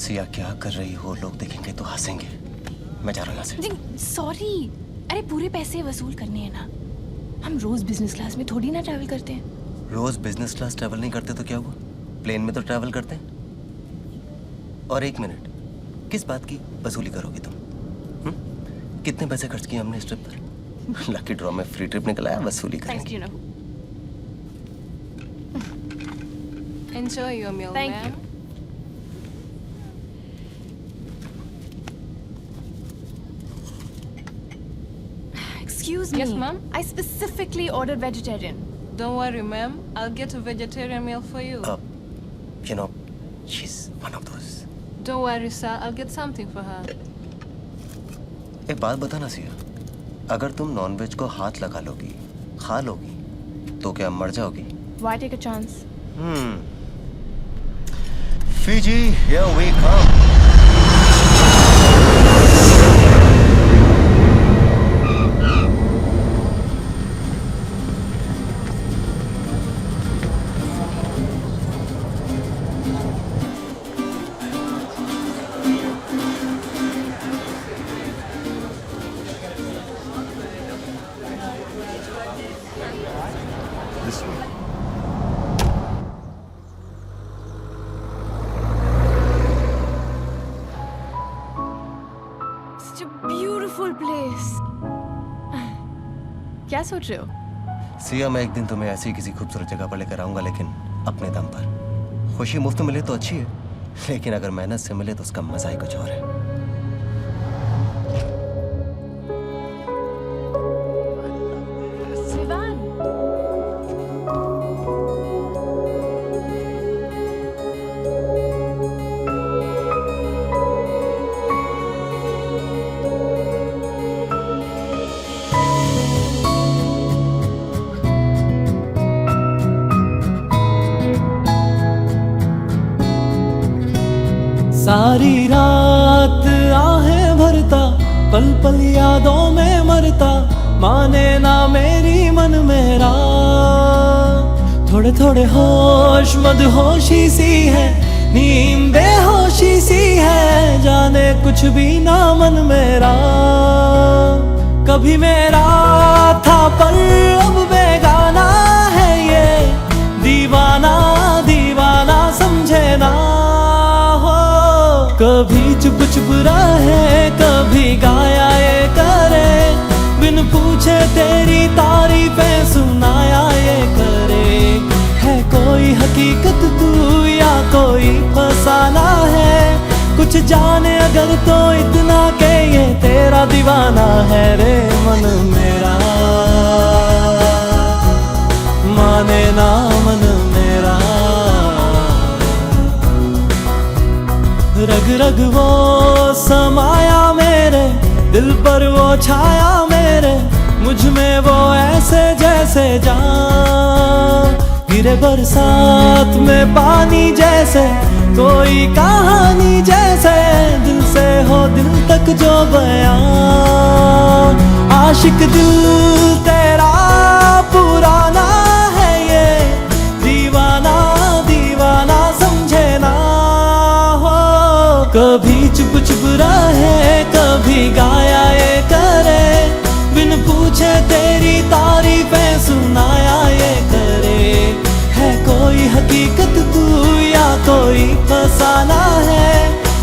सिया क्या कर रही हो, लोग देखेंगे तो हंसेंगे। मैं जा रहा हूँ यहाँ से। सॉरी, अरे पूरे पैसे वसूल करने हैं ना। हम रोज बिजनेस क्लास में थोड़ी ना ट्रैवल करते हैं। रोज बिजनेस क्लास ट्रैवल नहीं करते तो क्या हुआ, प्लेन में तो ट्रैवल करते हैं। और एक मिनट, किस बात की वसूली करोगी तुम? कितने पैसे खर्च किए हमने इस ट्रिप पर? लकी ड्रॉ में फ्री ट्रिप निकला है, वसूली करेंगे। Enjoy your meal, Thank ma'am. you. Excuse me. Yes, ma'am? I specifically ordered vegetarian. Don't worry, ma'am. I'll get a vegetarian meal for you. You know, she's one of those. Don't worry, sir. I'll get something for her. एक बात बताना सिया, अगर तुम nonveg को हाथ लगा लोगी, खा लोगी, तो क्या मर जाओगी? Why take a chance? Fiji, here we come. This way. Such a beautiful place. क्या सोच रहे हो? सिया, मैं एक दिन तुम्हें ऐसी किसी खूबसूरत जगह पर लेकर आऊंगा, लेकिन अपने दम पर। खुशी मुफ्त मिले तो अच्छी है, लेकिन अगर मेहनत से मिले तो उसका मजा ही कुछ और है। विवान, सारी रात आहें भरता, पल पल यादों में मरता, माने ना मेरी मन मेरा। थोड़े थोड़े होश मदहोशी सी है, नींद बेहोशी सी है, जाने कुछ भी ना मन मेरा। कभी मेरा था पर अब बेगाना है ये, दीवाना दीवाना समझे ना। कभी चुप चुप रहे, कभी गाया ये करे, बिन पूछे तेरी तारीफें सुनाया ये करे। है कोई हकीकत तू या कोई फसाना है, कुछ जाने अगर तो इतना के ये तेरा दीवाना है रे मन मेरा। माने ना मन मेरा, रग रग वो समाया मेरे दिल पर, वो छाया मेरे मुझ में, वो ऐसे जैसे जान गिरे बरसात में पानी जैसे, कोई कहानी जैसे, दिल से हो दिल तक जो बयान। आशिक दिल तेरा पुराना है ये, दीवाना दीवाना समझे ना। कभी चुप चुप रहे, कभी गाया ये करे, बिन पूछे तेरी तारीफें सुनाया ये करे। है कोई हकीकत तू या कोई फसाना है,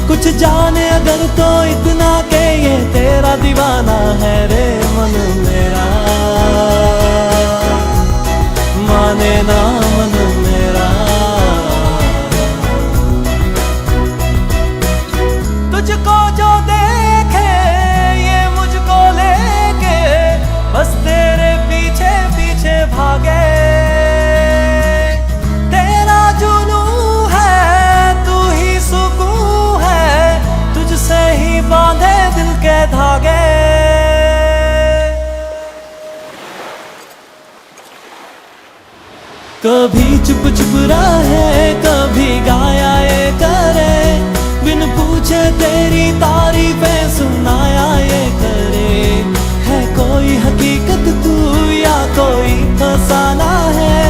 कुछ जाने अगर तो इतना के ये तेरा दीवाना है रे मन मेरा। माने ना मन मेरा, तुझको जो देखे ये मुझको लेके, बस तेरे पीछे पीछे भागे। तेरा जुनू है, तू ही सुकून है, तुझसे ही बांधे दिल के धागे। कभी चुप चुप रहे, कभी गाया ये करे, बिन पूछे तेरी तारीफें सुनाया ये करे। है कोई हकीकत तू या कोई फसाना है,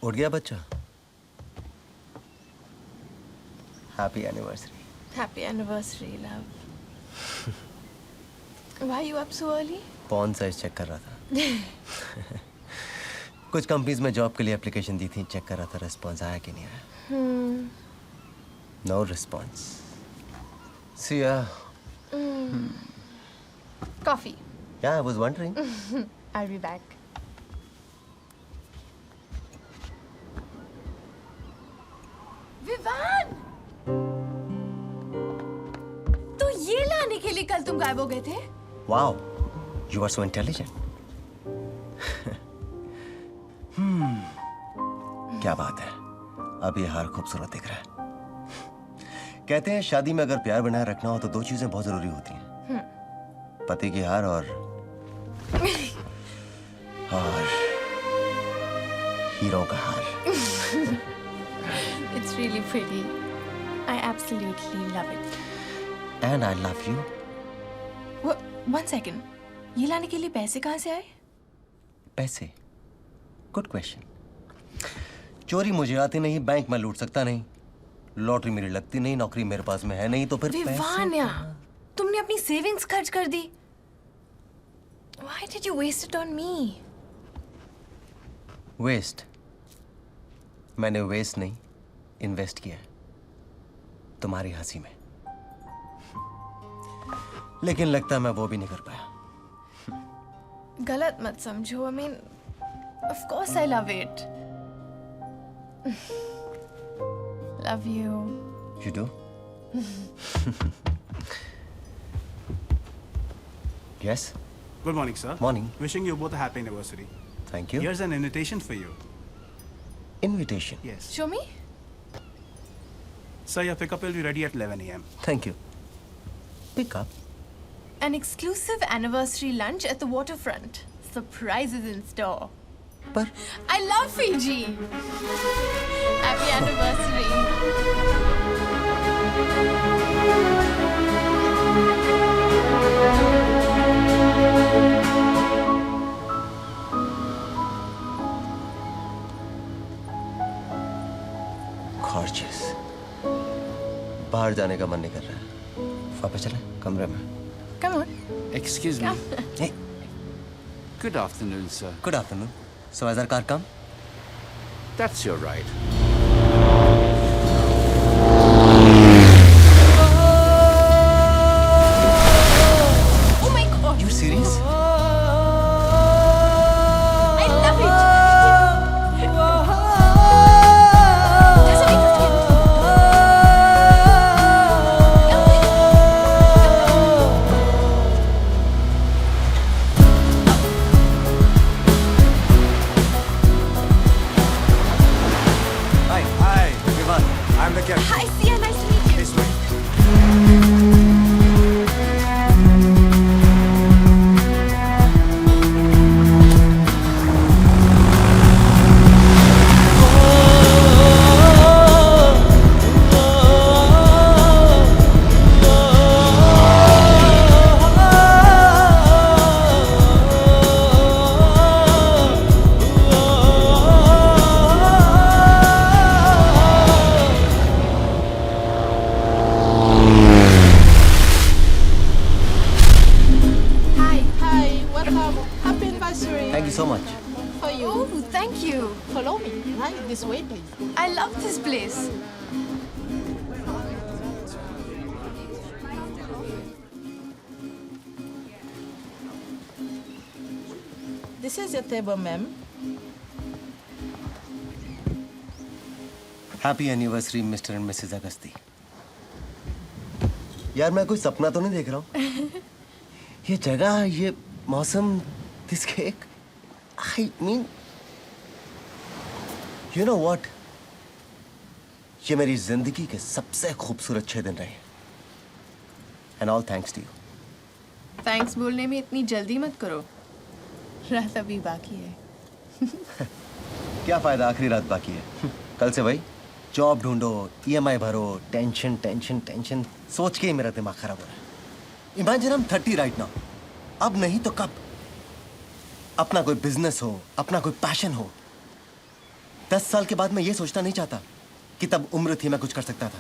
उठ गया बच्चा? Happy anniversary. Happy anniversary, love. Why are you up so early? पॉन साइज चेक कर रहा था। कुछ कंपनीज में जॉब के लिए एप्लीकेशन दी थी, चेक कर रहा था रिस्पॉन्स आया कि नहीं आया। No response. सी या। Coffee. या I was wondering. I'll be back. Vivaan! तो ये लाने के लिए कल तुम गायब हो गए थे? Wow, you are so intelligent. क्या बात है, अब ये हार खूबसूरत दिख रहा है। कहते हैं शादी में अगर प्यार बनाए रखना हो तो दो चीजें बहुत जरूरी होती हैं, पति की हार और हीरो का हार। It's really pretty. I absolutely love it. And I love you. One second. ये लाने के लिए पैसे कहाँ से आए? पैसे? Good question. चोरी मुझे आती नहीं, बैंक में लूट सकता नहीं, लॉटरी मेरी लगती नहीं, नौकरी मेरे पास में है नहीं, तो फिर विवान्या, तुमने अपनी सेविंग्स खर्च कर दी। Why did you waste it on me? Waste? मैंने वेस्ट नहीं, इन्वेस्ट किया है तुम्हारी हंसी में। लेकिन लगता है मैं वो भी नहीं कर पाया। गलत मत समझो। I mean, of course I love it. Love you. You do? Yes? Good morning, sir. Morning. Wishing you both a happy anniversary. Thank you. Here's an invitation for you. Invitation. Yes. Show me. Sir, your pickup will be ready at 11 a.m. Thank you. Pick up. An exclusive anniversary lunch at the waterfront. Surprises in store. पर I love Fiji. Happy anniversary. Gorgeous. बाहर जाने का मन नहीं कर रहा है, वापस चलें कमरे में। Come on. Excuse me. Hey, Good afternoon, sir. good afternoon. So has our car come? That's your right. Oh my God. You serious? I love it. That's a big deal. Hi. Hi, Vivan. I'm the captain. Hi, Sia. Nice to meet you. This way. Hi, welcome. Happy anniversary. Thank you so much. For you. Oh, thank you. Follow me. Right, this way, please. I love this place. This is your table, ma'am. Happy anniversary mister and Mrs Agasti. यार मैं कोई सपना तो नहीं देख रहा हूँ? ये जगह, ये मौसम, this cake, I mean you know what, ये मेरी जिंदगी के सबसे खूबसूरत 6 दिन रहे। And all thanks to you. Thanks बोलने में इतनी जल्दी मत करो, रात अभी बाकी है। क्या फायदा, आखिरी रात बाकी है। कल से भाई जॉब ढूंढो, ईएमआई भरो, टेंशन टेंशन टेंशन, सोच के ही मेरा दिमाग खराब हो रहा है। इमेजिन हम 30 राइट नाउ, अब नहीं तो कब? अपना कोई बिजनेस हो, अपना कोई पैशन हो, 10 साल के बाद मैं ये सोचना नहीं चाहता कि तब उम्र थी मैं कुछ कर सकता था,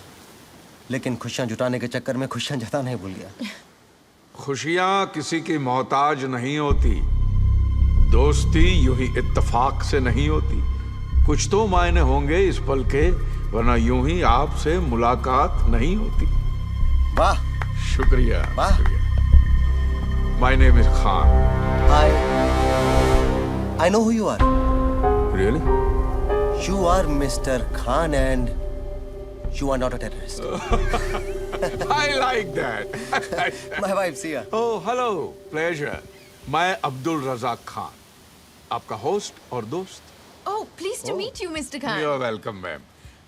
लेकिन खुशियां जुटाने के चक्कर में खुशियां जताना ही भूल गया। खुशियां किसी की मोहताज नहीं होती, दोस्ती यूं ही इत्तेफाक से नहीं होती। कुछ तो मायने होंगे इस पल के, वरना यूं ही आपसे मुलाकात नहीं होती। वाह, शुक्रिया, वाह। शुक्रिया। My name is Khan. I know who you are. Really? You are Mr. Khan and you are not a terrorist. I like that. My wife's here. Oh, hello. Pleasure. मैं अब्दुल रज़ाक खान, आपका होस्ट और दोस्त। Oh, pleased to meet you, Mr. Khan. You're welcome, ma'am.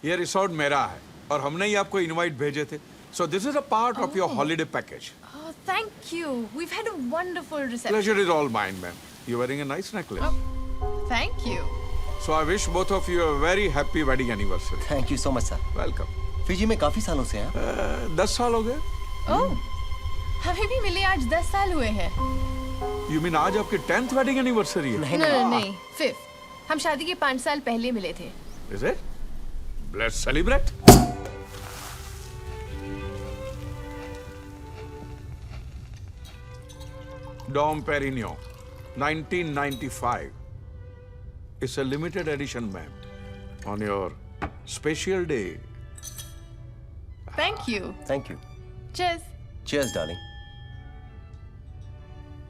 ये resort मेरा है और हमने ही आपको इनवाइट भेजे थे। So this is a part of your holiday package. Oh, thank you. We've had a wonderful reception. Pleasure is all mine, ma'am. You're wearing a nice necklace. Thank you. So I wish both of you a very happy wedding anniversary. Thank you so much, sir. Welcome. Fiji में काफी सालों से हैं। 10 साल हो गए? Oh, हमें भी मिले आज 10 साल हुए हैं। You mean आज आपकी 10th wedding anniversary है? नहीं, 5th. हम शादी के 5 साल पहले मिले थे। Is it? Let's celebrate. Dom Perignon, 1995. It's a limited edition, ma'am. On your special day. Thank you. Thank you. Cheers. Cheers, darling.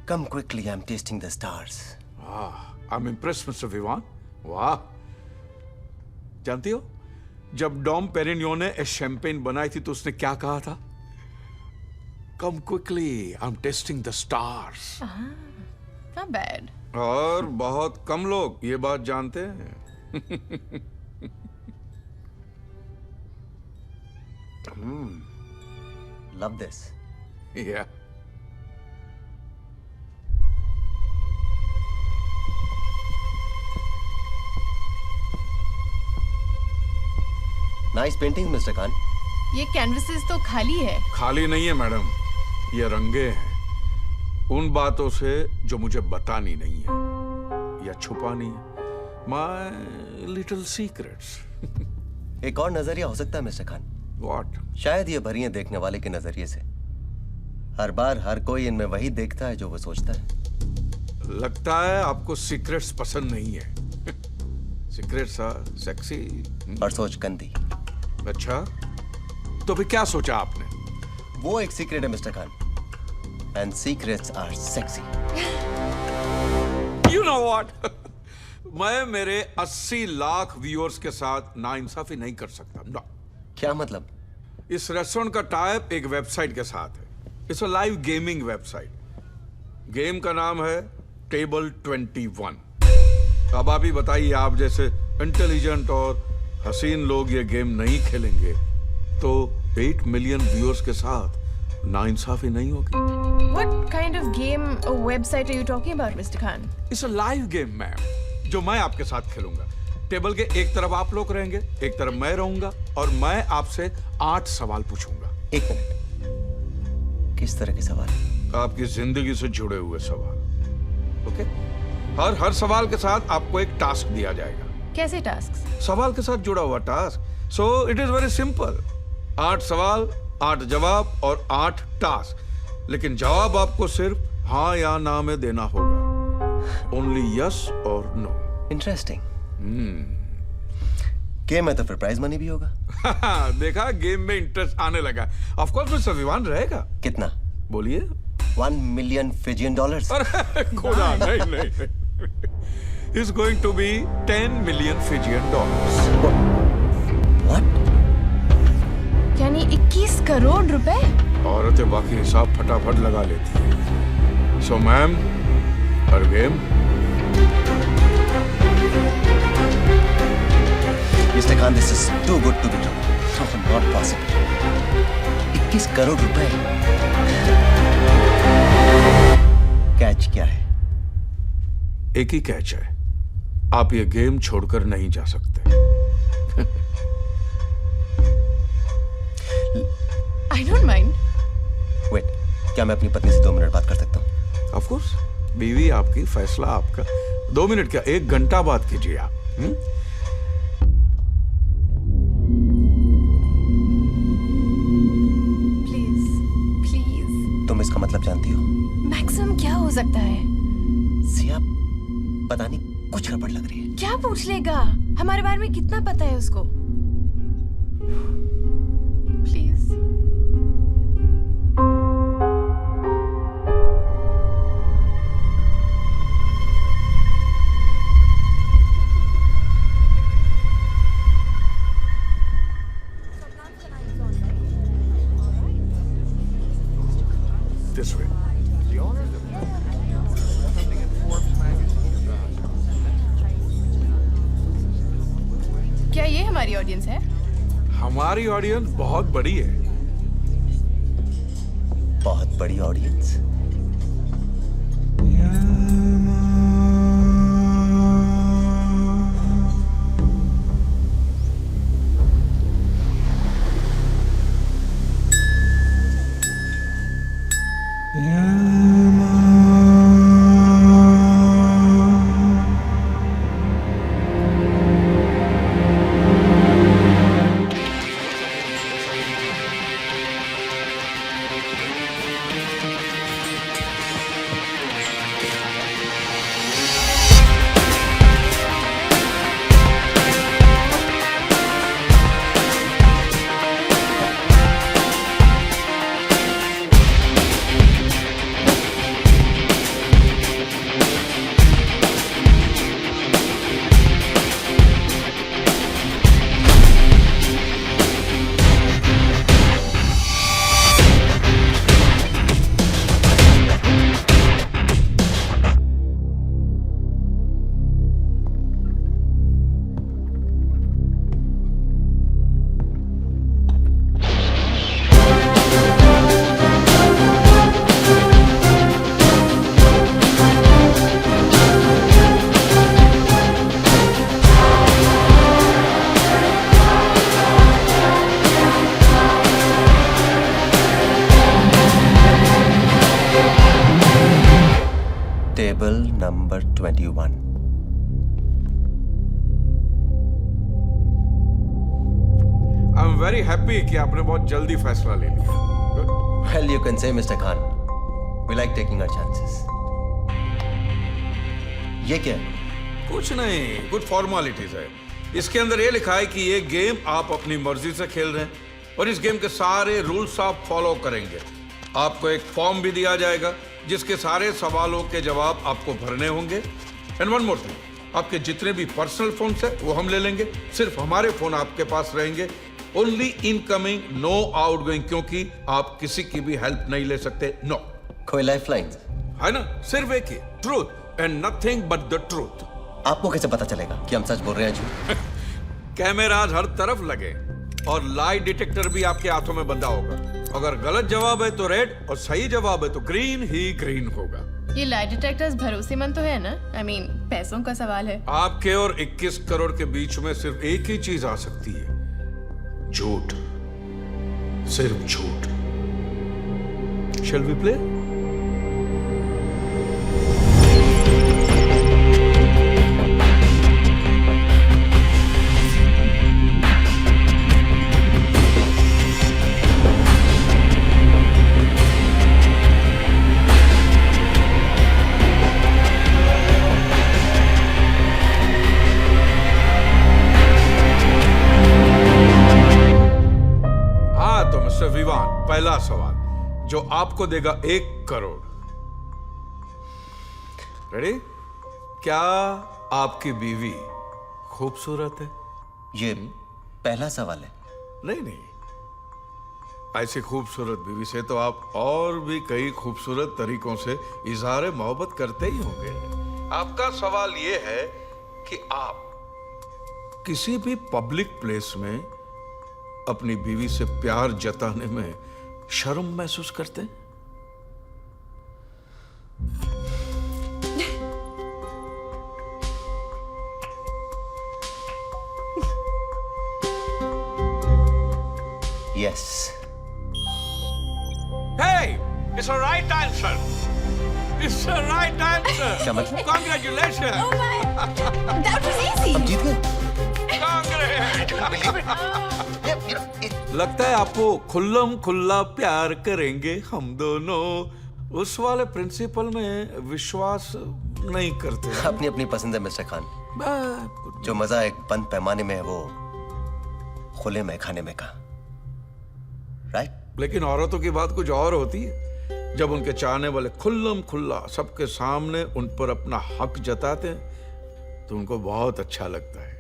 Come quickly, I'm tasting the stars. Ah, I'm impressed, Mr. Vivan. वाह, जानती हो जब Dom पेरिनियो ने champagne बनाई थी तो उसने क्या कहा था? कम quickly, I am testing the stars. Not bad. और बहुत कम लोग ये बात जानते हैं। Love this. Yeah. Nice painting, Mr. Khan. ये कैनवसेस तो खाली है। खाली नहीं है मैडम, ये रंगे हैं उन बातों से जो मुझे बतानी नहीं है या छुपानी है। My little secrets. एक और नजरिया हो सकता है मिस्टर खान। What? शायद ये भरी हैं देखने वाले के नजरिए से। हर बार हर कोई इनमें वही देखता है जो वो सोचता है। लगता है आपको सीक्रेट्स पसंद नहीं है। Secrets are sexy. और सोच गंदी। अच्छा, तो फिर क्या सोचा आपने? वो एक सीक्रेट है mister Khan. And secrets are sexy. You know what? मैं मेरे 80 लाख व्यूअर्स के साथ नाइंसाफी नहीं कर सकता। No. क्या मतलब? इस रेस्टोरेंट का टाइप एक वेबसाइट के साथ है। It's a live gaming website. Game का नाम है टेबल 21। अब आप ही बताइए, आप जैसे इंटेलिजेंट और हसीन लोग ये गेम नहीं खेलेंगे तो 8 मिलियन व्यूअर्स के साथ नाइंसाफी नहीं होगी। What kind of game or website are you talking about, Mr. Khan? It's a live game ma'am, जो मैं आपके साथ खेलूंगा। टेबल के एक तरफ आप लोग रहेंगे, एक तरफ मैं रहूंगा और मैं आपसे 8 सवाल पूछूंगा। एक मिनट, किस तरह के सवाल? आपकी जिंदगी से जुड़े हुए सवाल। ओके? हर सवाल के साथ आपको एक टास्क दिया जाएगा। कैसे टास्क? सवाल के साथ जुड़ा हुआ task. So it is very simple. 8 सवाल, 8 जवाब और 8 टास्क। लेकिन जवाब आपको सिर्फ हाँ या ना में देना होगा। ओनली यस और नो। इंटरेस्टिंग। गेम में तो फिर प्राइज मनी भी होगा। देखा, गेम में इंटरेस्ट आने लगा। ऑफ कोर्स मिस्टर विवान रहेगा। कितना? बोलिए। $1 million Fijian dollars. अरे खुदा, नहीं। It's going to be 10 million Fijian dollars. What? यानी 21 करोड़ रुपए? औरतें बाकी हिसाब फटाफट लगा लेती हैं। So ma'am, our game. Mr. Khan, this is too good to be true. No, not possible. 21 crore रुपए। कैच क्या है? एक ही कैच है, आप ये गेम छोड़कर नहीं जा सकते। I don't mind. Wait, क्या मैं अपनी पत्नी से 2 मिनट बात कर सकता हूँ? Of course, बीवी आपकी, फैसला आपका। 2 मिनट क्या, 1 घंटा बात कीजिए आप। मतलब जानती हो? मैक्सिमम क्या हो सकता है? सिया, पता नहीं कुछ गड़बड़ लग रही है। क्या पूछ लेगा? हमारे बारे में कितना पता है उसको? प्लीज। This way. क्या ये हमारी ऑडियंस है? हमारी ऑडियंस बहुत बड़ी है। बहुत बड़ी audience. Table number 21। I am very happy कि आपने बहुत जल्दी फैसला ले लिया। Well, you can say, Mr. Khan, we like taking our chances. ये क्या है? कुछ नहीं, कुछ फॉर्मेलिटीज है। इसके अंदर ये लिखा है कि ये गेम आप अपनी मर्जी से खेल रहे हैं और इस गेम के सारे रूल्स आप फॉलो करेंगे। आपको एक फॉर्म भी दिया जाएगा जिसके सारे सवालों के जवाब आपको भरने होंगे। एंड वन मोर थिंग, आपके जितने भी पर्सनल फोन्स है वो हम ले लेंगे। सिर्फ हमारे फोन आपके पास रहेंगे। ओनली इनकमिंग, नो आउटगोइंग, क्योंकि आप किसी की भी हेल्प नहीं ले सकते। नो। कोई लाइफलाइन? है ना, सिर्फ एक ही, truth and nothing but the truth. आपको कैसे पता चलेगा कि हम सच बोल रहे हैं झूठ? कैमराज हर तरफ लगे और लाई डिटेक्टर भी आपके हाथों में बंधा होगा। अगर गलत जवाब है तो रेड और सही जवाब है तो ग्रीन ही ग्रीन होगा। ये लाई डिटेक्टर्स भरोसेमंद तो है ना? I mean, पैसों का सवाल है। आपके और 21 करोड़ के बीच में सिर्फ एक ही चीज आ सकती है, झूठ। सिर्फ झूठ। Shall we play? पहला सवाल जो आपको देगा 1 करोड़। रेडी? क्या आपकी बीवी खूबसूरत है? ये पहला सवाल है। नहीं नहीं, ऐसी खूबसूरत बीवी से तो आप और भी कई खूबसूरत तरीकों से इजहार मोहब्बत करते ही होंगे। आपका सवाल यह है कि आप किसी भी पब्लिक प्लेस में अपनी बीवी से प्यार जताने में शर्म महसूस करते हैं? Yes. Hey, it's a right answer. It's a right answer. क्या मतलब? Congratulations. Oh my, that was easy. हम जीत गए। लगता है आपको खुल्लम खुल्ला प्यार करेंगे हम दोनों। उस वाले प्रिंसिपल में विश्वास नहीं करते। अपनी अपनी पसंद है मिस्टर खान। बस, जो मजा एक बंद पैमाने में है वो खुले में खाने में का, राइट? लेकिन औरतों की बात कुछ और होती है। जब उनके चाहने वाले खुल्लम खुल्ला सबके सामने उन पर अपना हक जताते हैं तो उनको बहुत अच्छा लगता है,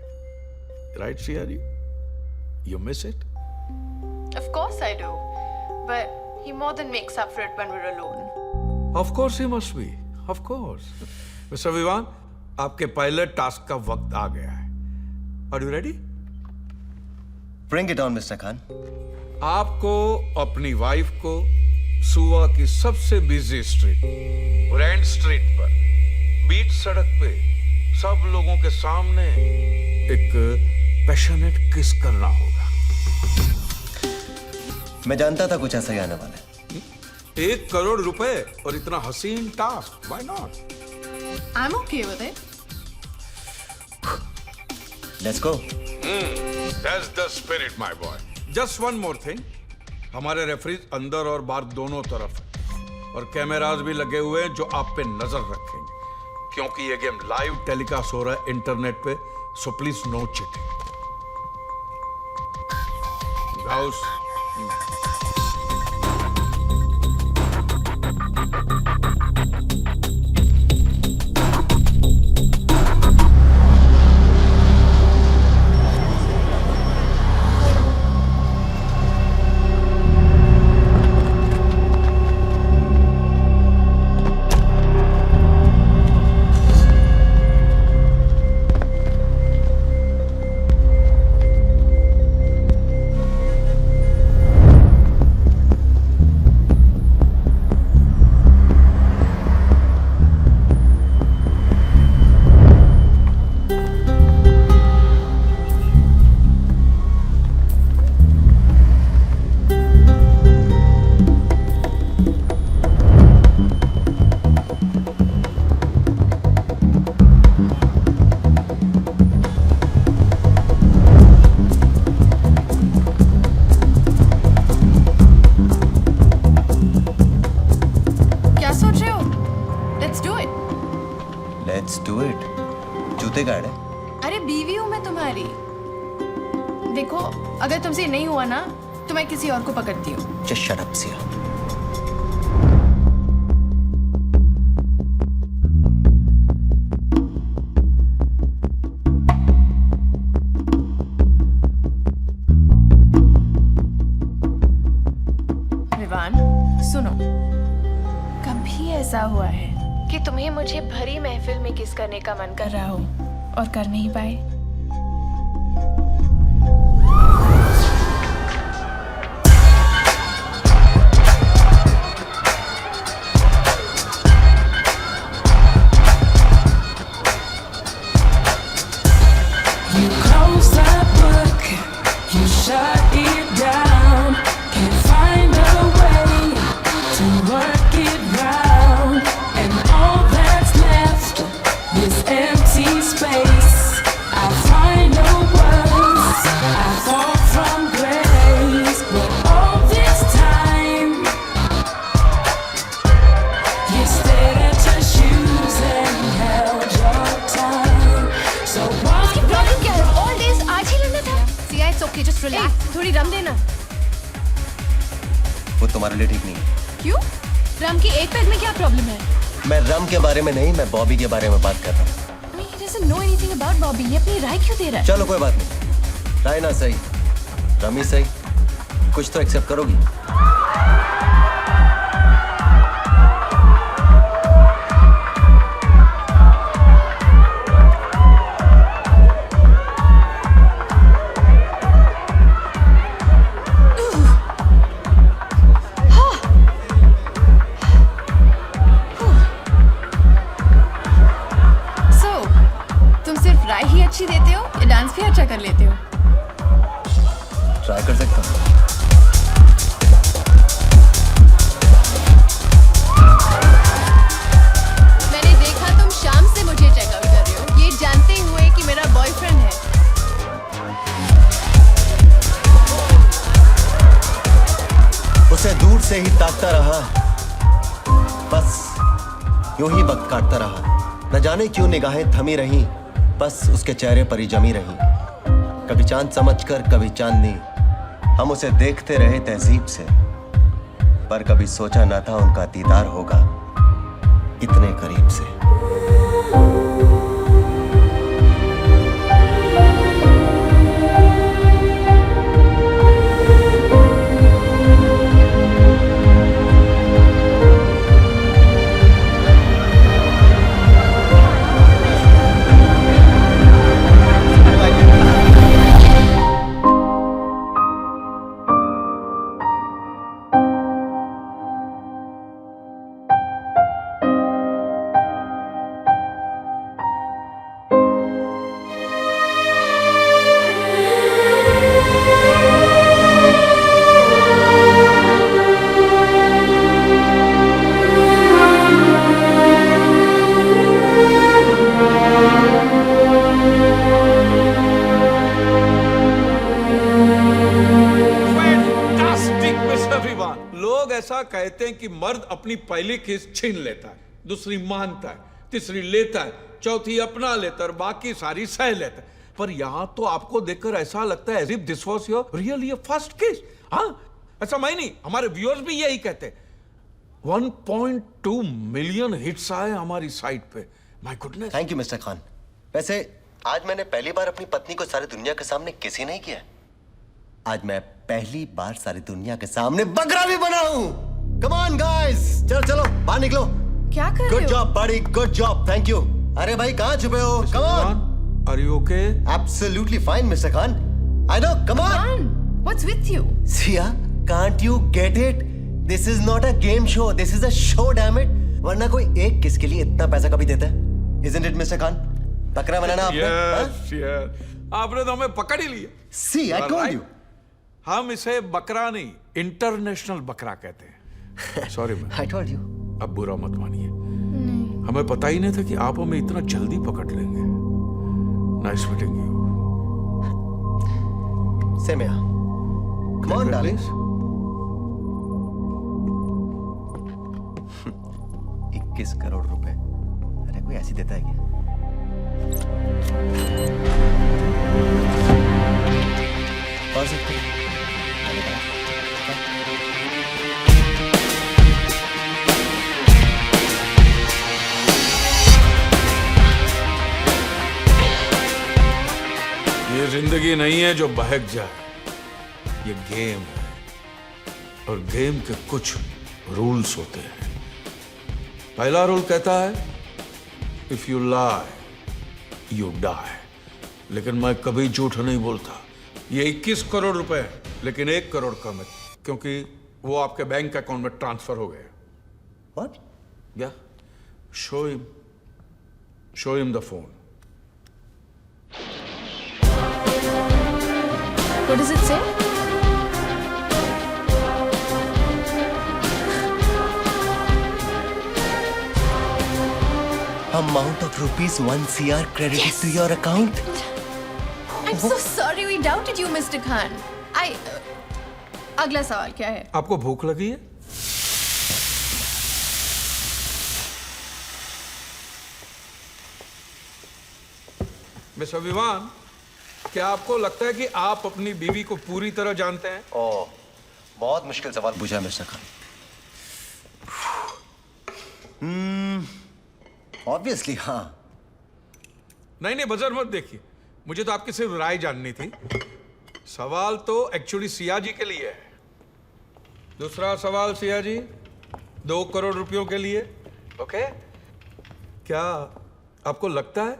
राइट सियारी? You miss it? Of course I do. But he more than makes up for it when we're alone. Of course he must be. Of course. Mr. Vivan, आपके पहले टास्क का वक्त आ गया है। Are you ready? Bring it on, Mr. Khan. आपको अपनी wife को सुवा की सबसे बिजी स्ट्रीट, ग्रैंड स्ट्रीट पर, बीच सड़क पे सब लोगों के सामने एक पैशनेट किस करना होगा। मैं जानता था कुछ ऐसा ही आने वाला है। 1 करोड़ रुपए और इतना हसीन task, why not? I'm okay with it. Let's go. That's the spirit, my boy. Just one more thing. हमारे रेफरीज अंदर और बाहर दोनों तरफ है और कैमरास भी लगे हुए हैं जो आप पे नजर रखेंगे, क्योंकि ये गेम लाइव टेलीकास्ट हो रहा है इंटरनेट पे, so please no cheating. Guys, Let's do it. जूते गाड़ है। अरे बीवी हूं मैं तुम्हारी। देखो, अगर तुमसे नहीं हुआ ना तो मैं किसी और को पकड़ती हूँ। Just shut up, Sia. Vivaan, सुनो, कभी ऐसा हुआ है कि तुम्हें मुझे भरी महफिल में किस करने का मन कर रहा हो और कर नहीं पाए? You close that book, you shut it down, can't find a way to work it round, and all that's left is empty space. I find no words, I fall from grace, but all this time you stared at your shoes and held your tongue. So why problem क्या है? All days आज ही लड़ना था। Sia, it's okay, just relax. थोड़ी रम देना। वो तुम्हारे लिए ठीक नहीं है। क्यों? रम की एक पैग में क्या प्रॉब्लम है? मैं रम के बारे में नहीं, मैं बॉबी के बारे में बात कर रहा हूँ। I mean, he doesn't know anything about Bobby. ये अपनी राय क्यों दे रहा है? चलो कोई बात नहीं, राय ना सही, रमी सही, कुछ तो एक्सेप्ट करोगी। So, तुम सिर्फ राय ही अच्छी देते हो या डांस भी अच्छा कर लेते हो? ट्राई कर सकता हूँ। मैंने देखा तुम शाम से मुझे चेकआउट कर रहे हो, ये जानते हुए कि मेरा बॉयफ्रेंड है। उसे दूर से ही ताकता रहा बस यूं ही वक्त काटता रहा, न जाने क्यों निगाहें थमी रहीं, बस उसके चेहरे पर ही जमी रहीं। कभी चांद समझकर कभी चांदनी, हम उसे देखते रहे तहजीब से, पर कभी सोचा न था उनका दीदार होगा इतने करीब से। लोग ऐसा कहते हैं कि मर्द अपनी पहली किस छीन लेता है, दूसरी मानता है, तीसरी लेता है, चौथी अपना लेता है और बाकी सारी सह लेता है। पर यहां तो आपको देखकर ऐसा लगता है as if this was your really first kiss. हाँ, ऐसा मैं नहीं, हमारे व्यूअर्स भी यही कहते हैं। 1.2 मिलियन हिट्स आए हमारी साइट पे। My goodness. Thank you mister Khan. वैसे आज मैंने पहली बार अपनी पत्नी को सारी दुनिया के सामने किस ही नहीं किया। आज मैं पहली बार सारी दुनिया के सामने बकरा भी बना हूं। कम ऑन गाइस, चलो चलो बाहर निकलो। क्या कर रहे गुड हो? जॉब बड़ी, गुड जॉब, थैंक यू। अरे भाई कहां छुपे हो? Come on. Are you okay? Absolutely fine mister Khan. I know, come on. Khan, what's with you? Siya, can't you get it? This is not a game show, this is a show, damn it. वरना कोई एक किस के लिए इतना पैसा कभी देता है? Isn't it mister Khan? बकरा बनाना आपने? Yes, yes. आपने तो हमें पकड़ ही लिया। See, I told you. हम इसे बकरा नहीं, इंटरनेशनल बकरा कहते हैं। Sorry ma'am, I told you. अब बुरा मत मानिए। हमें पता ही नहीं था कि आप हमें इतना जल्दी पकड़ लेंगे। Nice meeting you. Same here. Come on, darling. 21 crore रुपए। अरे कोई ऐसी देता है क्या? और सकते हैं? ये जिंदगी नहीं है जो बहक जाए, ये गेम है और गेम के कुछ रूल्स होते हैं। पहला रूल कहता है if you lie you die, लेकिन मैं कभी झूठ नहीं बोलता। ये 21 करोड़ रुपए है, लेकिन 1 करोड़ कम है क्योंकि वो आपके बैंक अकाउंट में ट्रांसफर हो गए। What? या show him the phone. What does it say? Amount of rupees 1 CR credited to your account. I'm so sorry we doubted you, Mr. Khan. अगला सवाल क्या है? आपको भूख लगी है? मिस्टर विवान, क्या आपको लगता है कि आप अपनी बीवी को पूरी तरह जानते हैं? ओह, बहुत मुश्किल सवाल पूछा है मिस्टर खान। ऑब्वियसली हाँ। नहीं, बजर मत देखिए, मुझे तो आपकी सिर्फ राय जाननी थी। सवाल तो एक्चुअली सिया जी के लिए है। दूसरा सवाल सिया जी, 2 करोड़ रुपयों के लिए। ओके? क्या आपको लगता है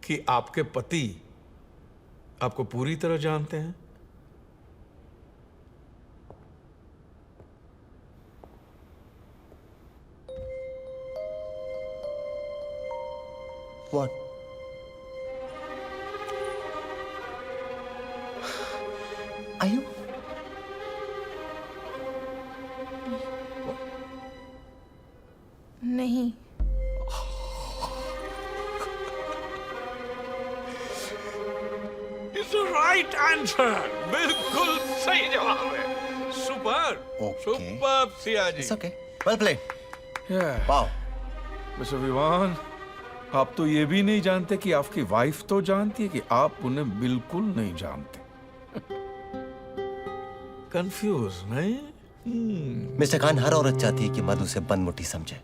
कि आपके पति आपको पूरी तरह जानते हैं? What? Are you? नहीं। It's the right answer. बिल्कुल सही जवाब है। Super, Okay. Super Siya ji. It's okay. Well played. Wow, mister Vivaan, आप तो ये भी नहीं जानते कि आपकी वाइफ तो जानती है कि आप उन्हें बिल्कुल नहीं जानते। कंफ्यूज नहीं? मिस्टर खान, हर औरत चाहती है कि मर्द उसे बंद-मुट्ठी समझे,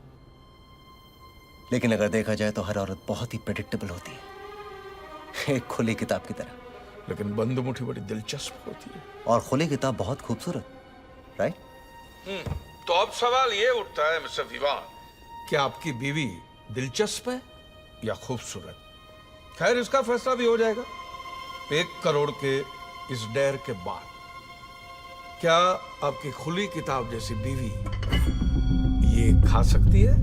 लेकिन अगर देखा जाए तो हर औरत बहुत ही प्रेडिक्टेबल होती है, एक खुली किताब की तरह। लेकिन बंद मुट्ठी बड़ी दिलचस्प होती है। और खुली किताब बहुत खूबसूरत, राइट? तो अब सवाल ये उठता है मिस्टर विवान, कि आपकी बीवी दिलचस्प है या खूबसूरत? खैर, इसका फैसला भी हो जाएगा 1 करोड़ के इस डेर के बाद। क्या आपकी खुली किताब जैसी बीवी ये खा सकती है?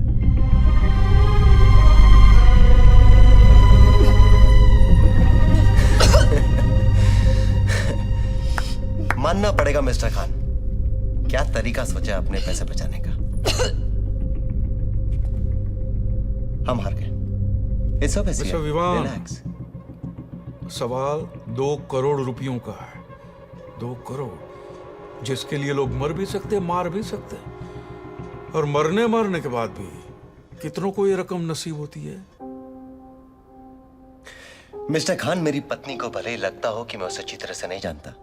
मानना पड़ेगा मिस्टर खान, क्या तरीका सोचा अपने पैसे बचाने का। हम हार गए। It's okay, mister Vivaan, relax. सवाल 2 करोड़ रुपयों का है। 2 करोड़, जिसके लिए लोग मर भी सकते, मार भी सकते, और मरने के बाद भी कितनों को ये रकम नसीब होती है। मिस्टर खान, मेरी पत्नी को भले ही लगता हो कि मैं उसे अच्छी तरह से नहीं जानता,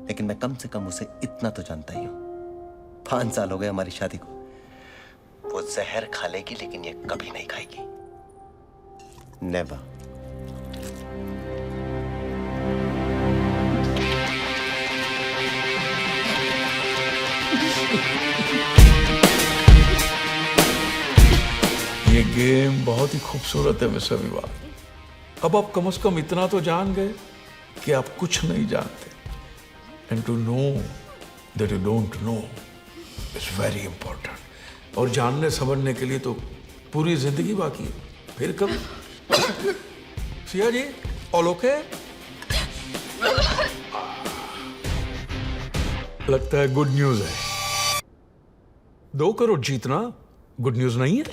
लेकिन मैं कम से कम उसे इतना तो जानता ही हूं। 5 साल हो गए हमारी शादी को। वो जहर खा लेगी, लेकिन ये कभी नहीं खाएगी। नेवर। ये गेम बहुत ही खूबसूरत है मिस्टर विवान। अब आप कम से कम इतना तो जान गए कि आप कुछ नहीं जानते। And to know that you don't know is very important. और जानने समझने के लिए तो पूरी जिंदगी बाकी है। फिर कब? Siya ji, all okay? लगता है गुड न्यूज है। 2 करोड़ जीतना गुड न्यूज नहीं है?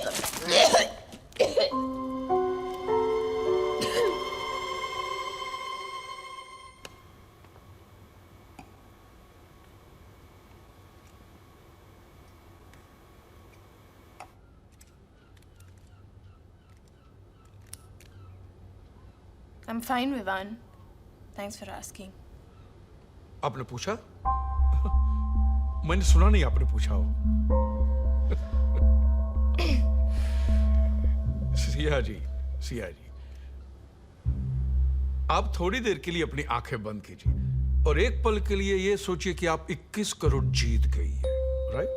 I'm fine, Vivan. Thanks for asking. आपने पूछा? मैंने सुना नहीं आपने पूछा हो। सिया जी, आप थोड़ी देर के लिए अपनी आंखें बंद कीजिए और एक पल के लिए ये सोचिए कि आप 21 करोड़ जीत गई है, राइट?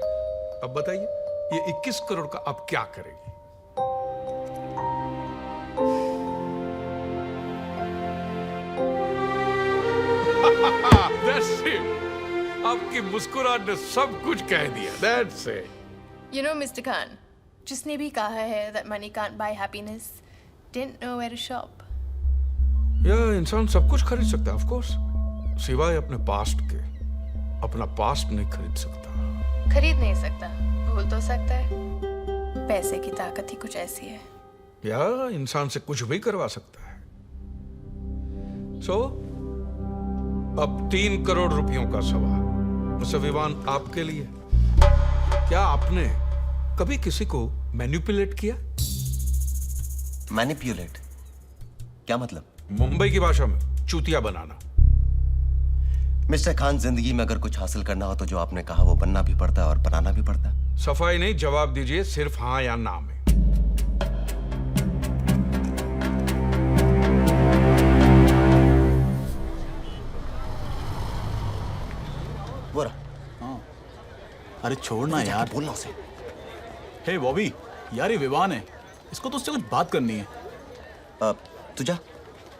अब बताइए, ये 21 करोड़ का आप क्या करेंगे? That's it. आपकी मुस्कुराहट ने सब कुछ कह दिया। That's it. You know, Mr. Khan, जिसने भी कहा है that money can't buy happiness, didn't know where to shop. इंसान सब कुछ खरीद सकता है, of course, सिवाय अपने पास्ट के। अपना पास्ट नहीं खरीद सकता। खरीद नहीं सकता, भूल तो सकता है। पैसे की ताकत ही कुछ ऐसी है। या इंसान से कुछ भी करवा सकता है। So, अब 3 करोड़ रुपयों का सवाल मिस्टर विवान आपके लिए। क्या आपने कभी किसी को मैनिपुलेट किया? मैनिपुलेट? क्या मतलब? मुंबई की भाषा में चूतिया बनाना। मिस्टर खान, जिंदगी में अगर कुछ हासिल करना हो तो जो आपने कहा वो बनना भी पड़ता है और बनाना भी पड़ता है। सफाई नहीं, जवाब दीजिए सिर्फ हाँ या ना में। वो रहा। अरे छोड़ना यार, बोलना उसे। हे बॉबी, यार ये विवान है, इसको तो उससे कुछ बात करनी है। तू जा,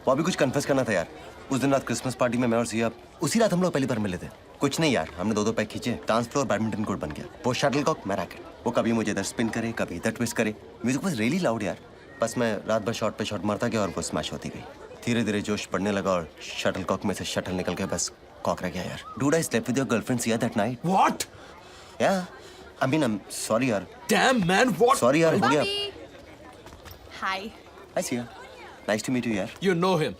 बॉबी कुछ कन्फेस करना था यार। उस दिन रात क्रिसमस पार्टी में मैं और सिया, उसी रात हम लोग पहली बार मिले थे। कुछ नहीं यार, हमने 2-2 पैक खींचे, डांस फ्लोर बैडमिंटन कोर्ट बन गया। वो शटलकॉक, मैं रैकेट। वो कभी मुझे इधर स्पिन करे, कभी इधर ट्विस्ट करे। म्यूजिक वाज रियली लाउड यार। बस मैं रात भर शॉट पे शॉट मारता गया और वो स्मैश होती गई। धीरे धीरे जोश पड़ने लगा और शटलकॉक में से शटल निकल के बस कॉक रह गया यार। Dude, I slept with your girlfriend Siya that night. What? Yeah, I mean, I'm sorry यार। Damn man, what? Sorry यार, हो गया। Hi. Hi Siya, nice to meet you यार। You know him.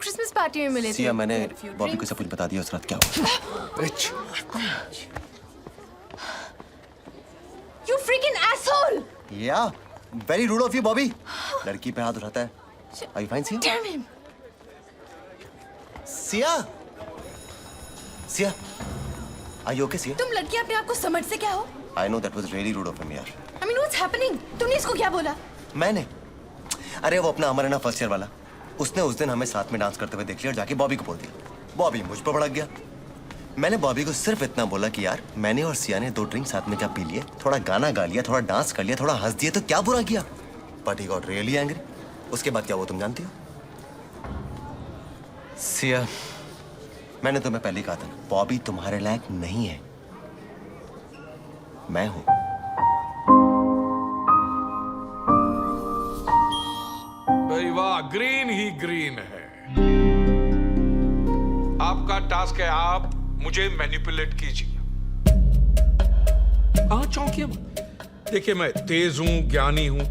Christmas party में मिले थे। सिया, मैंने We had a few Bobby को drinks. सब कुछ बता दिया उस रात क्या हुआ। Bitch. You freaking asshole! या very root of you Bobby. लड़की पे हाथ उठाता है। Are you fine, Siya? Damn him. Siya, Siya, are you okay, Siya? तुम लड़की अपने आप को समझते क्या हो? I know that was really rude of him, यार। I mean, what's happening? तुमने इसको क्या बोला? मैंने, अरे वो अपना अमर है ना फर्स्ट ईयर वाला, उसने उस दिन हमें साथ में डांस करते हुए देख लिया और जाके बॉबी को बोल दिया। बॉबी मुझ पर भड़क गया। मैंने बॉबी को सिर्फ इतना बोला कि यार मैंने और सिया ने 2 ड्रिंक साथ में क्या पी लिए, थोड़ा गाना गा लिया, थोड़ा डांस कर लिया, थोड़ा हंस दिया, तो क्या बुरा किया? But he got really angry. उसके बाद क्या वो तुम जानती हो? सिया, मैंने तुम्हें पहले कहा था बॉबी तुम्हारे लायक नहीं है, मैं हूं। भाई वाह, ग्रीन ही ग्रीन है। आपका टास्क है, आप मुझे मैनिपुलेट कीजिए। हाँ, चौंकिए मत। देखिए, मैं तेज हूं, ज्ञानी हूं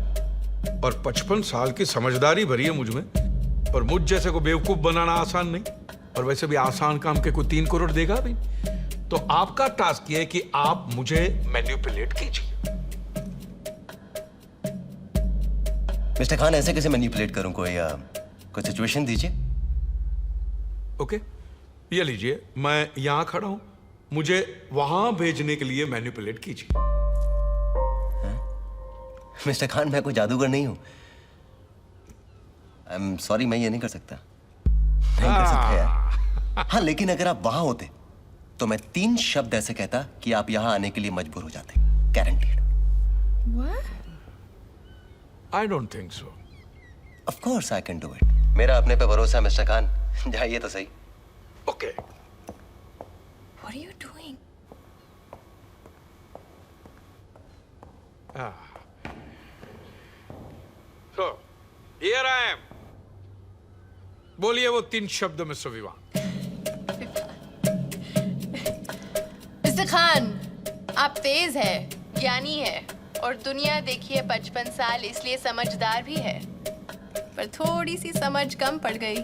और 55 साल की समझदारी भरी है मुझ में, पर मुझ जैसे को बेवकूफ बनाना आसान नहीं। और वैसे भी आसान काम के कोई 3 करोड़ देगा भी। तो आपका टास्क ये है कि आप मुझे मैनिपुलेट कीजिए। मिस्टर खान, ऐसे कैसे मैनिपुलेट करूं? कोई सिचुएशन दीजिए। ओके, ये लीजिए, मैं यहां खड़ा हूं, मुझे वहां भेजने के लिए मैनिपुलेट कीजिए। मिस्टर खान, मैं कोई जादूगर नहीं हूं। आई एम सॉरी, मैं ये नहीं कर सकता। नहीं कर सकता यार। हाँ, लेकिन अगर आप वहां होते तो मैं 3 शब्द ऐसे कहता कि आप यहां आने के लिए मजबूर हो जाते। Guaranteed. What? I don't think so. Of course I can do it. मेरा अपने पे भरोसा है मिस्टर खान। जाइए तो सही। Okay. What are you doing? So, here I am. बोलिए वो 3 शब्द मिस्टर विवान। मिस्टर खान, आप तेज है, ज्ञानी है और दुनिया देखिए 55 साल, इसलिए समझदार भी है, पर थोड़ी सी समझ कम पड़ गई।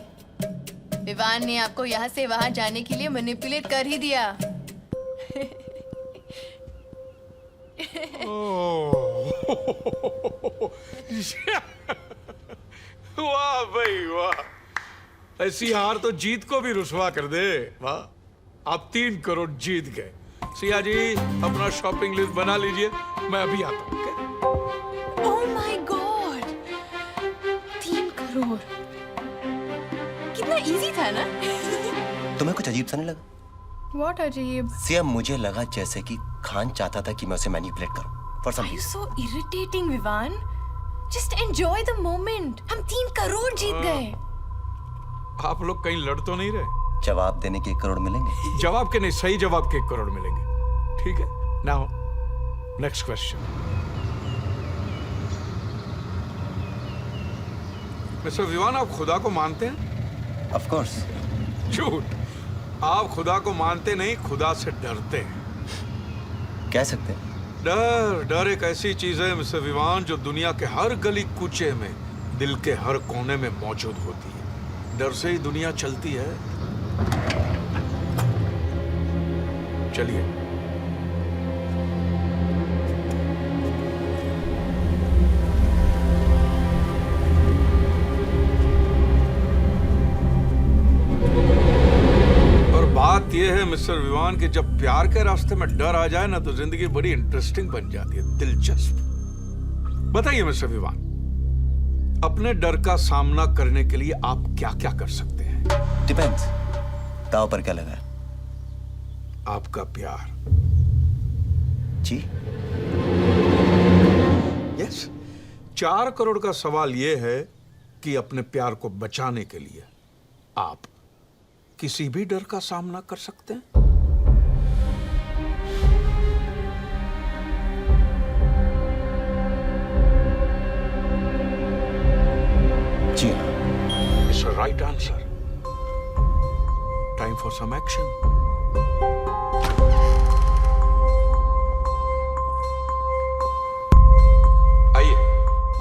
विवान ने आपको यहाँ से वहां जाने के लिए मैनिपुलेट कर ही दिया। वाह भाई वाह, ऐसी हार तो जीत को भी रुसवा कर दे। वाह, आप 3 करोड़ जीत गए। सिया जी, अपना शॉपिंग लिस्ट बना लीजिए, मैं अभी आता हूँ। ओह माय गॉड, 3 करोड़, कितना इजी था ना? तुम्हें कुछ अजीब सा नहीं लगा? What अजीब? सिया, मुझे लगा जैसे कि खान चाहता था कि मैं उसे मैनिपुलेट करूं for some Are you reason. so irritating, Vivaan? Just enjoy the moment. हम 3 करोड़ जीत गए। आप लोग कहीं लड़ तो नहीं रहे? जवाब देने के 1 करोड़ मिलेंगे। जवाब के नहीं, सही जवाब के 1 करोड़ मिलेंगे। ठीक है, now next question. Mister Vivaan, आप खुदा को मानते हैं? Of course. झूठ, आप खुदा को मानते नहीं, खुदा से डरते हैं। कह सकते हैं। डर एक ऐसी चीज है मिस्टर विवान जो दुनिया के हर गली कूचे में, दिल के हर कोने में मौजूद होती है। डर से ही दुनिया चलती है। चलिए। और बात यह है मिस्टर विवान कि जब प्यार के रास्ते में डर आ जाए ना, तो जिंदगी बड़ी इंटरेस्टिंग बन जाती है, दिलचस्प। बताइए मिस्टर विवान, अपने डर का सामना करने के लिए आप क्या क्या कर सकते हैं? डिपेंड्स, दांव पर क्या लगा है? आपका प्यार। जी यस। 4 करोड़ का सवाल यह है कि अपने प्यार को बचाने के लिए आप किसी भी डर का सामना कर सकते हैं। जी हाँ। It's a right answer. Time for some action. आइए,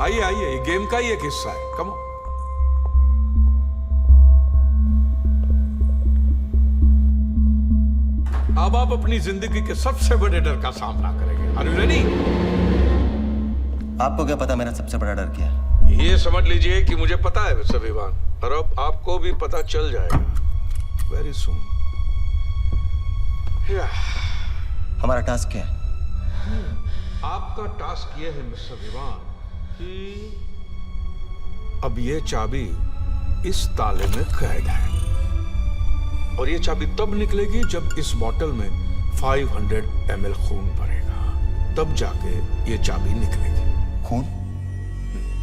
आइए, आइए, ये गेम का ही एक हिस्सा है। Come on. अब आप अपनी जिंदगी के सबसे बड़े डर का सामना करेंगे। Are you ready? आपको क्या पता मेरा सबसे बड़ा डर क्या है? ये समझ लीजिए कि मुझे पता है मिस्टर विवान, और अब आपको भी पता चल जाएगा वेरी सून। हमारा टास्क क्या है? आपका टास्क ये है मिस्टर विवान कि अब ये चाबी इस ताले में कैद है, और ये चाबी तब निकलेगी जब इस बोतल में 500 ml खून भरेगा, तब जाके ये चाबी निकलेगी। खून?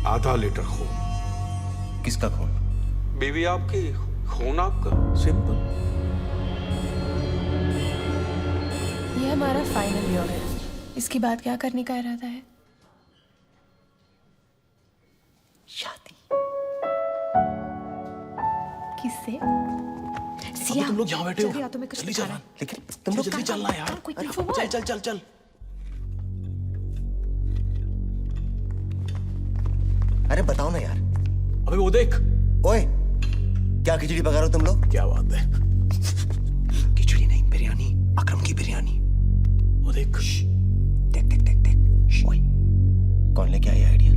आधा लीटर खून। किसका खून? बीवी आपकी, खून आपका, सिंपल। ये हमारा फाइनल ईयर है। इसके बाद क्या करने का इरादा है? शादी। किससे? अबे तुम लोग यहाँ बैठे हो, तुम्हें कुछ जल्दी दिखा चलना, लेकिन तुम लोग जल्दी चलना यार। कोई चल चल चल चल। अरे बताओ ना यार। अबे वो देख। ओए, क्या खिचड़ी पका रहे हो तुम लोग? क्या बात है? खिचड़ी नहीं, बिरयानी, अकरम की बिरयानी। वो देख। देख देख देख देख। ओए, कौन लेके आया आइडिया?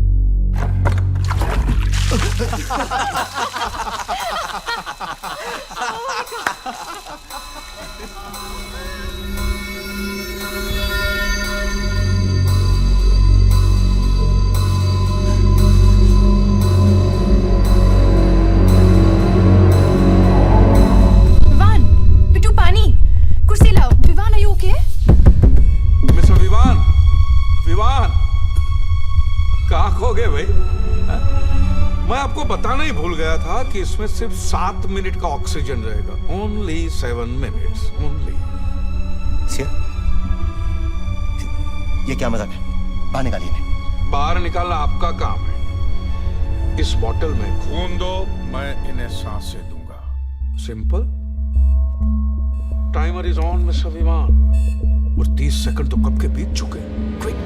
विवान, बिट्टू पानी, कुर्सी लाओ। Vivaan, are you okay? Mister Vivaan, Vivaan, कहाँ खो गए भाई? हाँ? मैं आपको बताना ही भूल गया था कि इसमें सिर्फ 7 मिनट का ऑक्सीजन रहेगा। Only 7 minutes, only। सिया, ये क्या मजाक है? बाहर निकालिए इन्हें। बाहर निकालना आपका काम है। इस बोतल में खून दो, मैं इन्हें सांसें दूंगा। Simple. Timer is on mister विमान, और 30 सेकंड तो कब के बीत चुके। क्विक।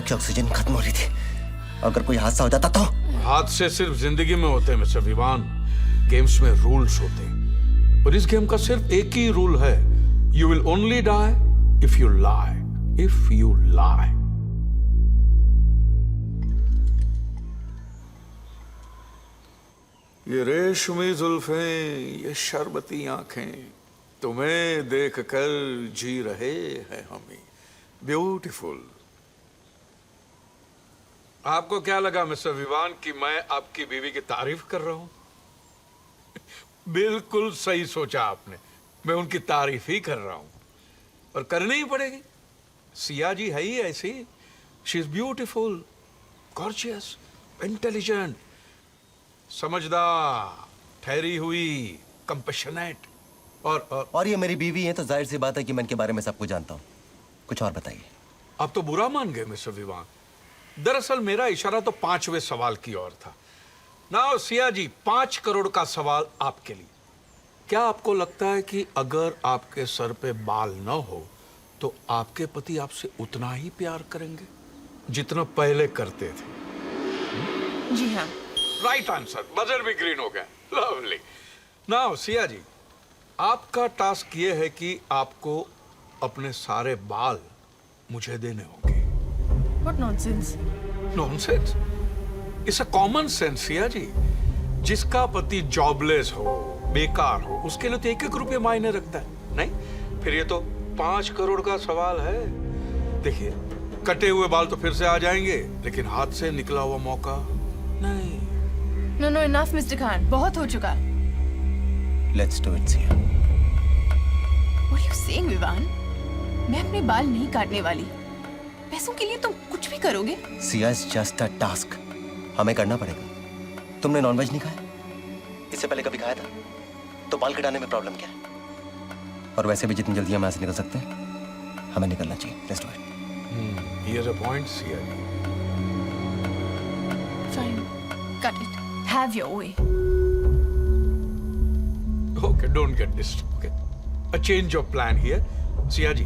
की ऑक्सीजन खत्म हो रही थी। अगर कोई हादसा हो जाता तो? हादसे सिर्फ जिंदगी में होते हैं मिस्टर विवान, गेम्स में रूल्स होते हैं और इस गेम का सिर्फ एक ही रूल है, you will only die if you lie, if you lie. ये रेशमी जुल्फें, ये शरबती आंखें, तुम्हें देखकर जी रहे हैं हमें, ब्यूटीफुल। आपको क्या लगा मिस्टर विवान कि मैं आपकी बीवी की तारीफ कर रहा हूं? बिल्कुल सही सोचा आपने, मैं उनकी तारीफ ही कर रहा हूं और करनी ही पड़ेगी। सिया जी है ही ऐसी, she is beautiful, gorgeous, intelligent, समझदार, ठहरी हुई, कंपैशनेट और ये मेरी बीवी है तो जाहिर सी बात है कि मैं इनके बारे में सब कुछ जानता हूँ। कुछ और बताइए। आप तो बुरा मान गए मिस्टर विवान। दरअसल मेरा इशारा तो 5वें सवाल की ओर था। नाउ सिया जी, 5 करोड़ का सवाल आपके लिए। क्या आपको लगता है कि अगर आपके सर पे बाल न हो तो आपके पति आपसे उतना ही प्यार करेंगे जितना पहले करते थे? जी हाँ। राइट आंसर, बजर भी ग्रीन हो गया। लवली। नाउ सिया जी, आपका टास्क ये है कि आपको अपने सारे बाल मुझे देने होंगे। What nonsense? Nonsense? It's a common sense Siya ji. जिसका पति जॉबलेस हो, बेकार हो, उसके लिए तो 1-1 रुपये मायने रखता है, नहीं? फिर ये तो 5 करोड़ का सवाल है। देखिए, कटे हुए बाल तो फिर से आ जाएंगे, लेकिन हाथ से निकला हुआ मौका नहीं। No, no, enough, Mr. Khan. बहुत हो चुका। Let's do it, Sia. What are you saying, Vivaan? मैं अपने बाल नहीं काटने वाली। पैसों के लिए तुम कुछ भी करोगे? Sia is just a task. हमें करना पड़ेगा। तुमने नॉनवेज नहीं खाया? इससे पहले कभी खाया था? तो बाल कटाने में प्रॉब्लम क्या है? और वैसे भी जितनी जल्दी हम यहाँ से निकल सकते हैं, हमें निकलना चाहिए। Let's do it. Here's a point, Siya ji. Fine. Cut it. Have your way. Okay, don't get disturbed. Okay, a change of plan here. Siya ji,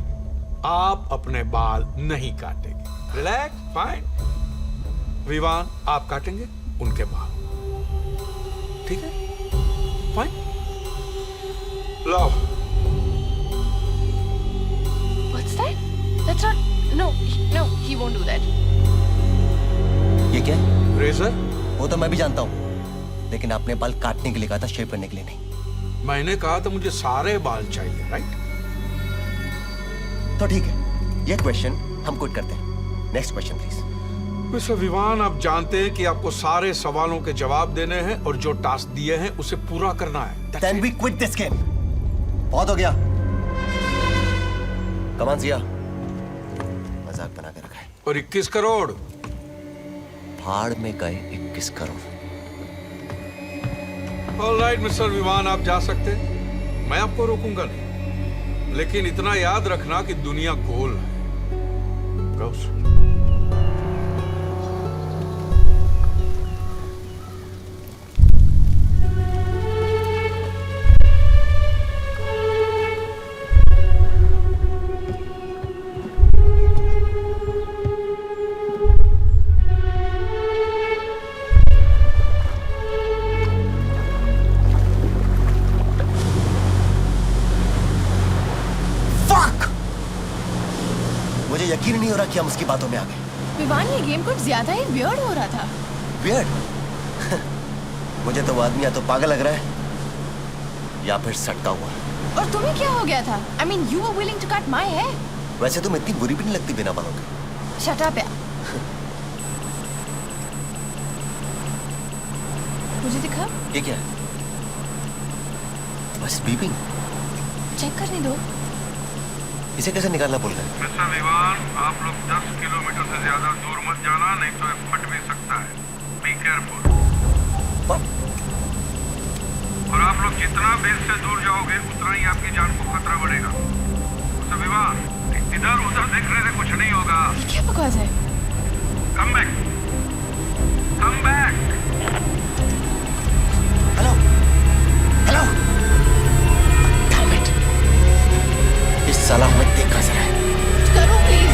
आप अपने बाल नहीं काटेंगे। Relax, fine. विवान, आप काटेंगे उनके बाल, ठीक है? Fine. Love. What's that? That's not. No, no, he won't do that. ये क्या है? रेजर? वो तो मैं भी जानता हूँ, लेकिन आपने बाल काटने के लिए कहा था, शेव करने के लिए नहीं। मैंने कहा था मुझे सारे बाल चाहिए, राइट? तो ठीक है, ये क्वेश्चन हम क्विट करते हैं। Next question please. Mister Vivaan, आप जानते हैं कि आपको सारे सवालों के जवाब देने हैं और जो टास्क दिए हैं उसे पूरा करना है। Then we quit this game. बहुत हो गया। Come on, Sia. मजाक बना के रखा है। और 21 करोड़? भाड़ में गए 21 करोड़। ऑलराइट मिस्टर विवान, आप जा सकते हैं, मैं आपको रोकूंगा नहीं, लेकिन इतना याद रखना कि दुनिया गोल है। रोज। मुझे यकीन नहीं हो रहा कि हम उसकी बातों में आ गए। विवान, ये गेम कुछ ज्यादा ही वियर्ड हो रहा था। वियर्ड? मुझे तो वो आदमी या तो पागल लग रहा है या फिर सटका हुआ। और तुम्हें क्या हो गया था? I mean, you were willing to cut my hair. वैसे तुम इतनी बुरी भी नहीं लगती बिना बालों के। Shut up, यार। मुझे दिखा? ये क्या है? बस बीपिंग। चेक करने दो। इसे कैसे निकालना भूल गए? मिस्टर विवान, आप लोग 10 किलोमीटर से ज्यादा दूर मत जाना, नहीं तो ये फट भी सकता है। Be careful. और आप लोग जितना बेस से दूर जाओगे उतना ही आपकी जान को खतरा बढ़ेगा। मिस्टर विवान, इधर उधर देखने से कुछ नहीं होगा। ये क्या बकवास है? Come back, come back. Hello, hello. Damn it. इस साला हमें देखा जरा है। करो प्लीज।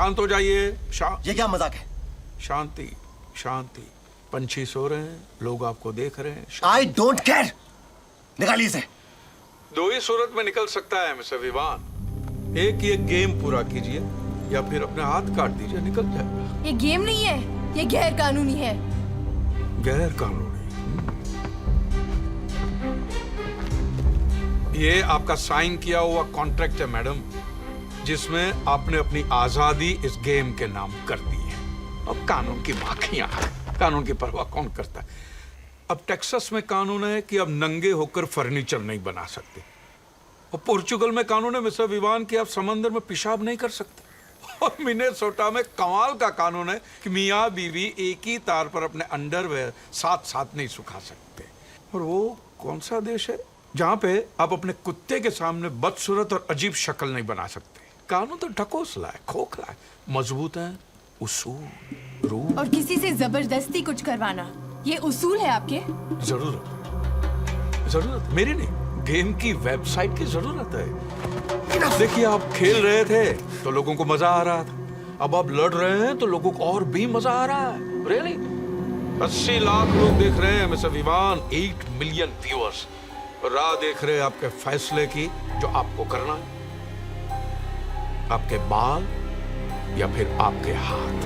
शांत हो जाइए। ये क्या मजाक है? शांति शांति। पंछी सो रहे हैं, लोग आपको देख रहे हैं। I don't care. निकालिए इसे। दो ही सूरत में निकल सकता है मिस्टर विवान। एक ये गेम पूरा कीजिए या फिर अपने हाथ काट दीजिए, निकल जाएगा। ये गेम नहीं है, ये गैर कानूनी है। गैर कानूनी? ये आपका साइन किया हुआ कॉन्ट्रैक्ट है मैडम, जिसमें आपने अपनी आजादी इस गेम के नाम कर दी है। अब कानून की माखियां, कानून की परवाह कौन करता है? अब टेक्सास में कानून है कि अब नंगे होकर फर्नीचर नहीं बना सकते, और पोर्चुगल में कानून है मिस्टर विवान कि आप समंदर में पेशाब नहीं कर सकते, और मिनेसोटा में कमाल का कानून है कि मियाँ बीवी एक ही तार पर अपने अंडरवेयर साथ साथ नहीं सुखा सकते। और वो कौन सा देश है जहाँ पे आप अपने कुत्ते के सामने बदसूरत और अजीब शक्ल नहीं बना सकते? कानून तो ढकोसला है, खोखला है, मजबूत है, उसूल रूल। और किसी से जबरदस्ती कुछ करवाना, ये उसूल है आपके? जरूरत मेरी नहीं, गेम की वेबसाइट की जरूरत है। देखिए, आप खेल रहे थे तो लोगों को मजा आ रहा था, अब आप लड़ रहे हैं तो लोगों को और भी मजा आ रहा है। रियली 80 लाख लोग देख रहे हैं मिस्टर विवान, 8 मिलियन व्यूअर्स राह देख रहे हैं आपके फैसले की, जो आपको करना है। आपके बाल या फिर आपके हाथ?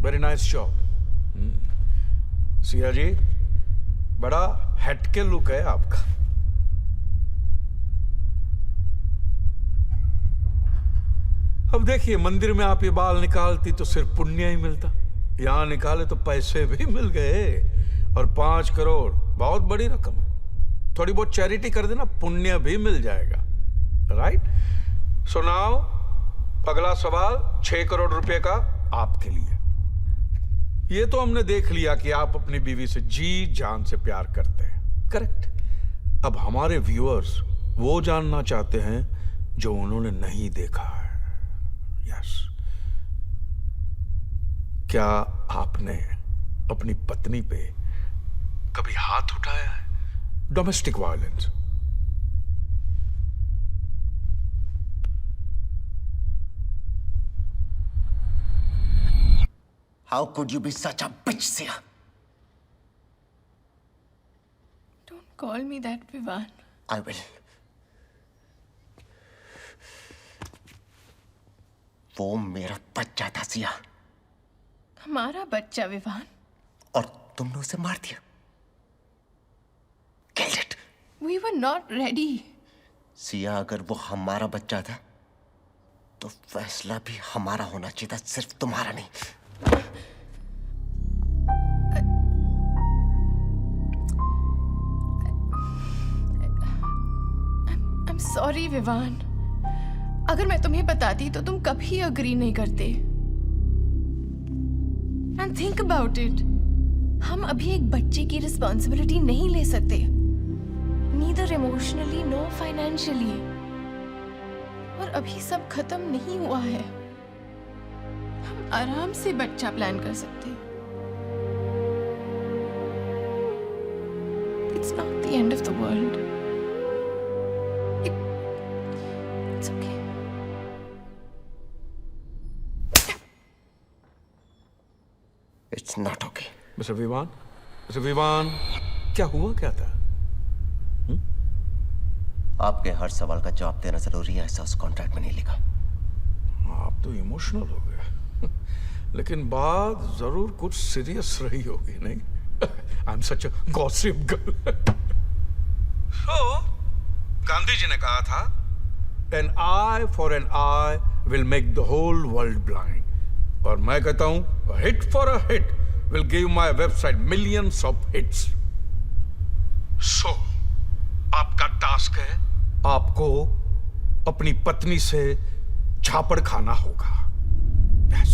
Very nice shot Siya ji, बड़ा हटके लुक है आपका। अब देखिए, मंदिर में आप ये बाल निकालती तो सिर्फ पुण्य ही मिलता, यहां निकाले तो पैसे भी मिल गए, और 5 करोड़ बहुत बड़ी रकम है। थोड़ी बहुत चैरिटी कर देना, पुण्य भी मिल जाएगा। राइट? सो नाउ अगला सवाल 6 करोड़ रुपए का आपके लिए। ये तो हमने देख लिया कि आप अपनी बीवी से जी जान से प्यार करते हैं, करेक्ट? अब हमारे व्यूअर्स वो जानना चाहते हैं जो उन्होंने नहीं देखा है। यस, क्या आपने अपनी पत्नी पे कभी हाथ उठाया है? Domestic violence. How could you be such a bitch, Sia? Don't call me that, Vivan. I will. वो मेरा बच्चा था, सिया। हमारा बच्चा, विवान। और तुमने उसे मार दिया। Kill We were not ready. Siya, अगर वो हमारा बच्चा था तो फैसला भी हमारा होना चाहिए था, सिर्फ तुम्हारा नहीं। I'm sorry, Vivaan. अगर मैं तुम्हें बताती तो तुम कभी अग्री नहीं करते। And think about it. हम अभी एक बच्चे की रिस्पॉन्सिबिलिटी नहीं ले सकते, neither emotionally nor financially। और अभी सब खत्म नहीं हुआ है। हम आराम से बच्चा प्लान कर सकते। It's not the end of the world. It's okay. It's not okay. Mister Vivaan, क्या हुआ क्या था? आपके हर सवाल का जवाब देना जरूरी है, ऐसा उस कॉन्ट्रैक्ट में नहीं लिखा। आप तो इमोशनल हो गए, लेकिन बात जरूर कुछ सीरियस रही होगी, नहीं? I am such a gossip girl. Gandhi ji ने कहा था, an eye for an eye will make the whole world blind. और मैं कहता हूं, hit for a hit will give my website millions of hits. So आपका टास्क है, आपको अपनी पत्नी से झापड़ खाना होगा। Yes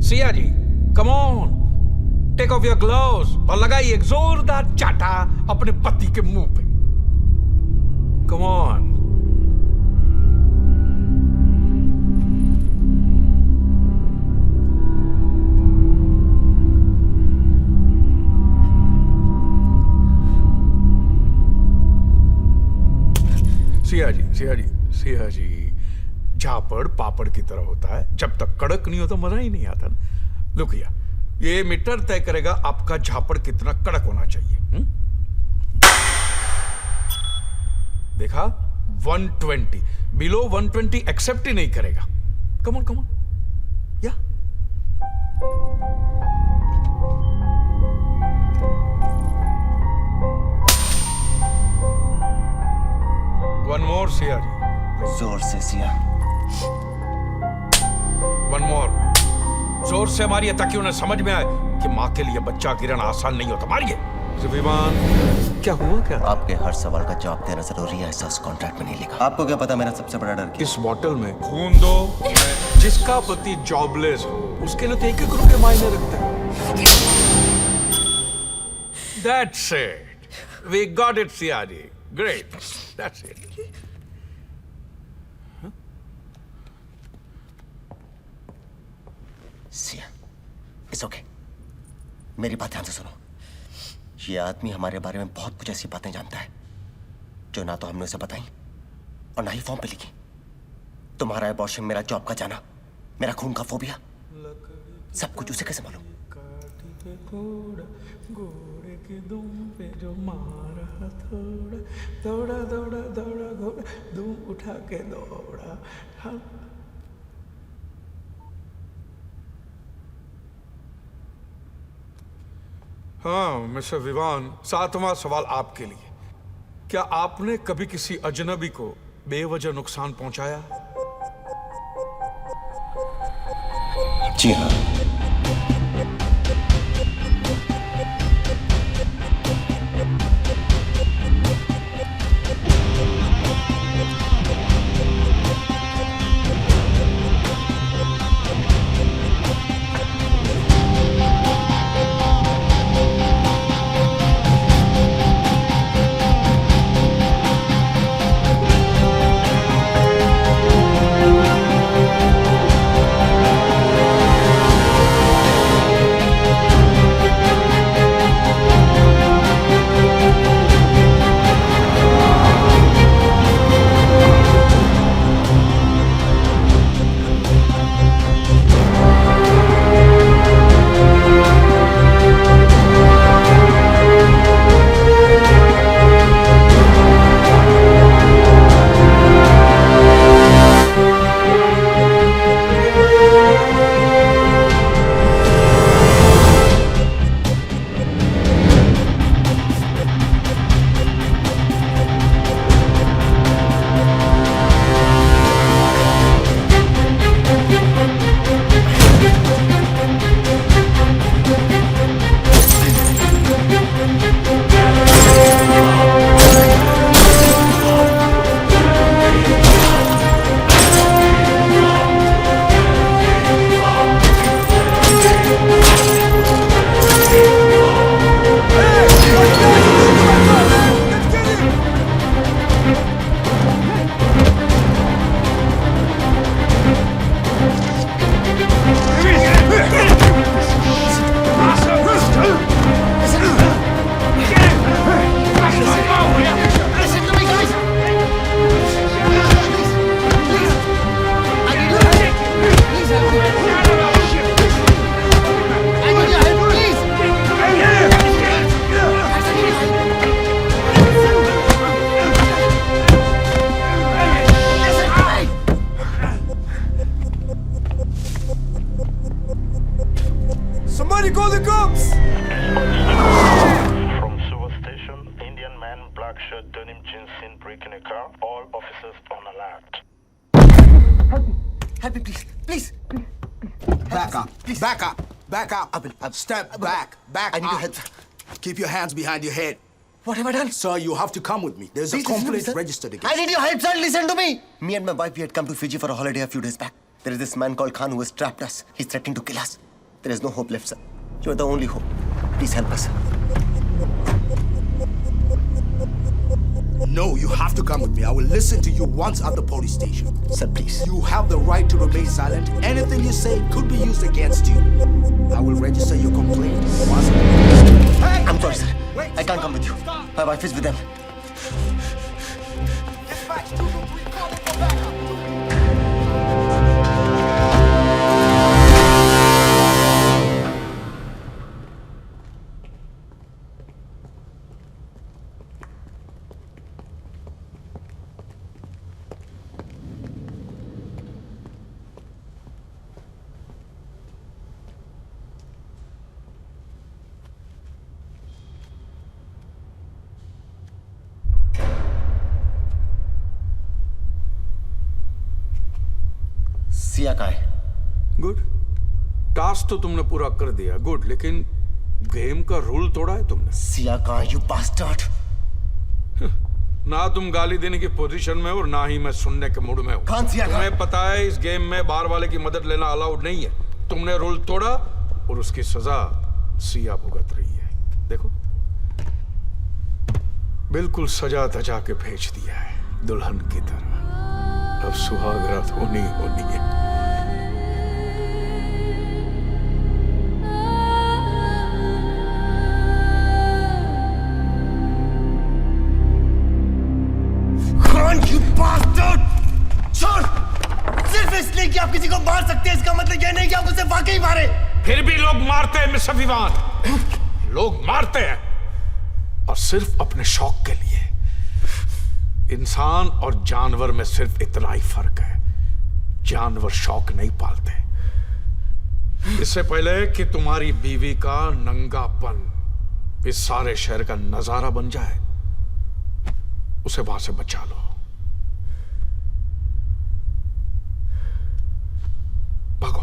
Siya ji, come on, take off your gloves और लगाइए एक जोरदार चाटा अपने पति के मुंह पे। Come on. सिया जी, झापड़ पापड़ की तरह होता है, जब तक कड़क नहीं होता मजा ही नहीं आता ना। लुक हियर, ये मीटर तय करेगा आपका झापड़ कितना कड़क होना चाहिए। देखा, 120, बिलो 120 एक्सेप्ट ही नहीं करेगा। कम ऑन या वन मोर सिया जी, जोर से सिया। वन मोर, जोर से मारिए ताकि उन्हें समझ में आए कि माँ के लिए बच्चा गिरना आसान नहीं होता। मारिए। विमान, क्या हुआ क्या? आपके हर सवाल का जवाब देना जरूरी है, ऐसा उस कॉन्ट्रैक्ट में नहीं लिखा। आपको क्या पता मेरा सबसे बड़ा डर क्या? इस बॉटल में खून दो। जिसका पति जॉबलेस हो उसके लिए तो 1-1 रुपए मायने रखते हैं। That's it. We got it, Siya ji. Great. That's it. Siya, it's okay. मेरी बात ध्यान से सुनो। ये आदमी हमारे बारे में बहुत कुछ ऐसी बातें जानता है जो ना तो हमने उसे बताई और ना ही फॉर्म पे लिखी। तुम्हारा अबॉर्शन, मेरा जॉब का जाना, मेरा खून का फोबिया, सब कुछ उसे कैसे मालूम? घोड़े की दुम पे जो मारा थोड़ा, दौड़ा घोड़ा, दुम उठा के दौड़ा। हाँ मिस्टर विवान, 7वां सवाल आपके लिए। क्या आपने कभी किसी अजनबी को बेवजह नुकसान पहुंचाया? जी हाँ। Somebody call the cops! From Sewer Station, Indian man, black shirt, denim jeans seen breaking a car. All officers on alert. Help me, please. Please. Back up. Please. Back up. Back up. Abel. Step back. Back I need up. your help. Keep your hands behind your head. What have I done? Sir, you have to come with me. There's Please a listen to me, complaint sir. registered against I need your help, sir. Listen to me. Me and my wife, we had come to Fiji for a holiday a few days back. There is this man called Khan who has trapped us. He's threatening to kill us. There is no hope left, sir. You are the only hope. Please help us. No, you have to come with me. I will listen to you once at the police station. Sir, please. You have the right to remain silent. Anything you say could be used against you. I will register your complaint once. Hey! I'm sorry, sir. Wait, I can't come with you. stop. My wife is with them. Dispatch 223, call for backup. Siya कहाँ है? Good. Task तो तुमने पूरा कर दिया, good, लेकिन game का rule तोड़ा है तुमने। सिया कहाँ है, you bastard? ना तुम गाली देने की पोजीशन में हो और ना ही मैं सुनने के मूड में हूँ। कौन सिया कहाँ? तुम्हें पता है इस गेम में बाहर वाले की मदद लेना अलाउड नहीं है। तुमने रूल तोड़ा और उसकी सजा सिया भुगत रही है। देखो, बिल्कुल सजा धजा के भेज दिया है दुल्हन की तरह। अब सुहाग रात होनी है। You bastard! छोड़! सिर्फ इसलिए कि आप किसी को मार सकते हैं, इसका मतलब यह नहीं कि आप उसे वाकई मारे। फिर भी लोग मारते हैं मिस्टर विवान, लोग मारते हैं और सिर्फ अपने शौक के लिए। इंसान और जानवर में सिर्फ इतना ही फर्क है, जानवर शौक नहीं पालते। इससे पहले कि तुम्हारी बीवी का नंगापन इस सारे शहर का नजारा बन जाए, उसे वहां से बचा लो। भागो।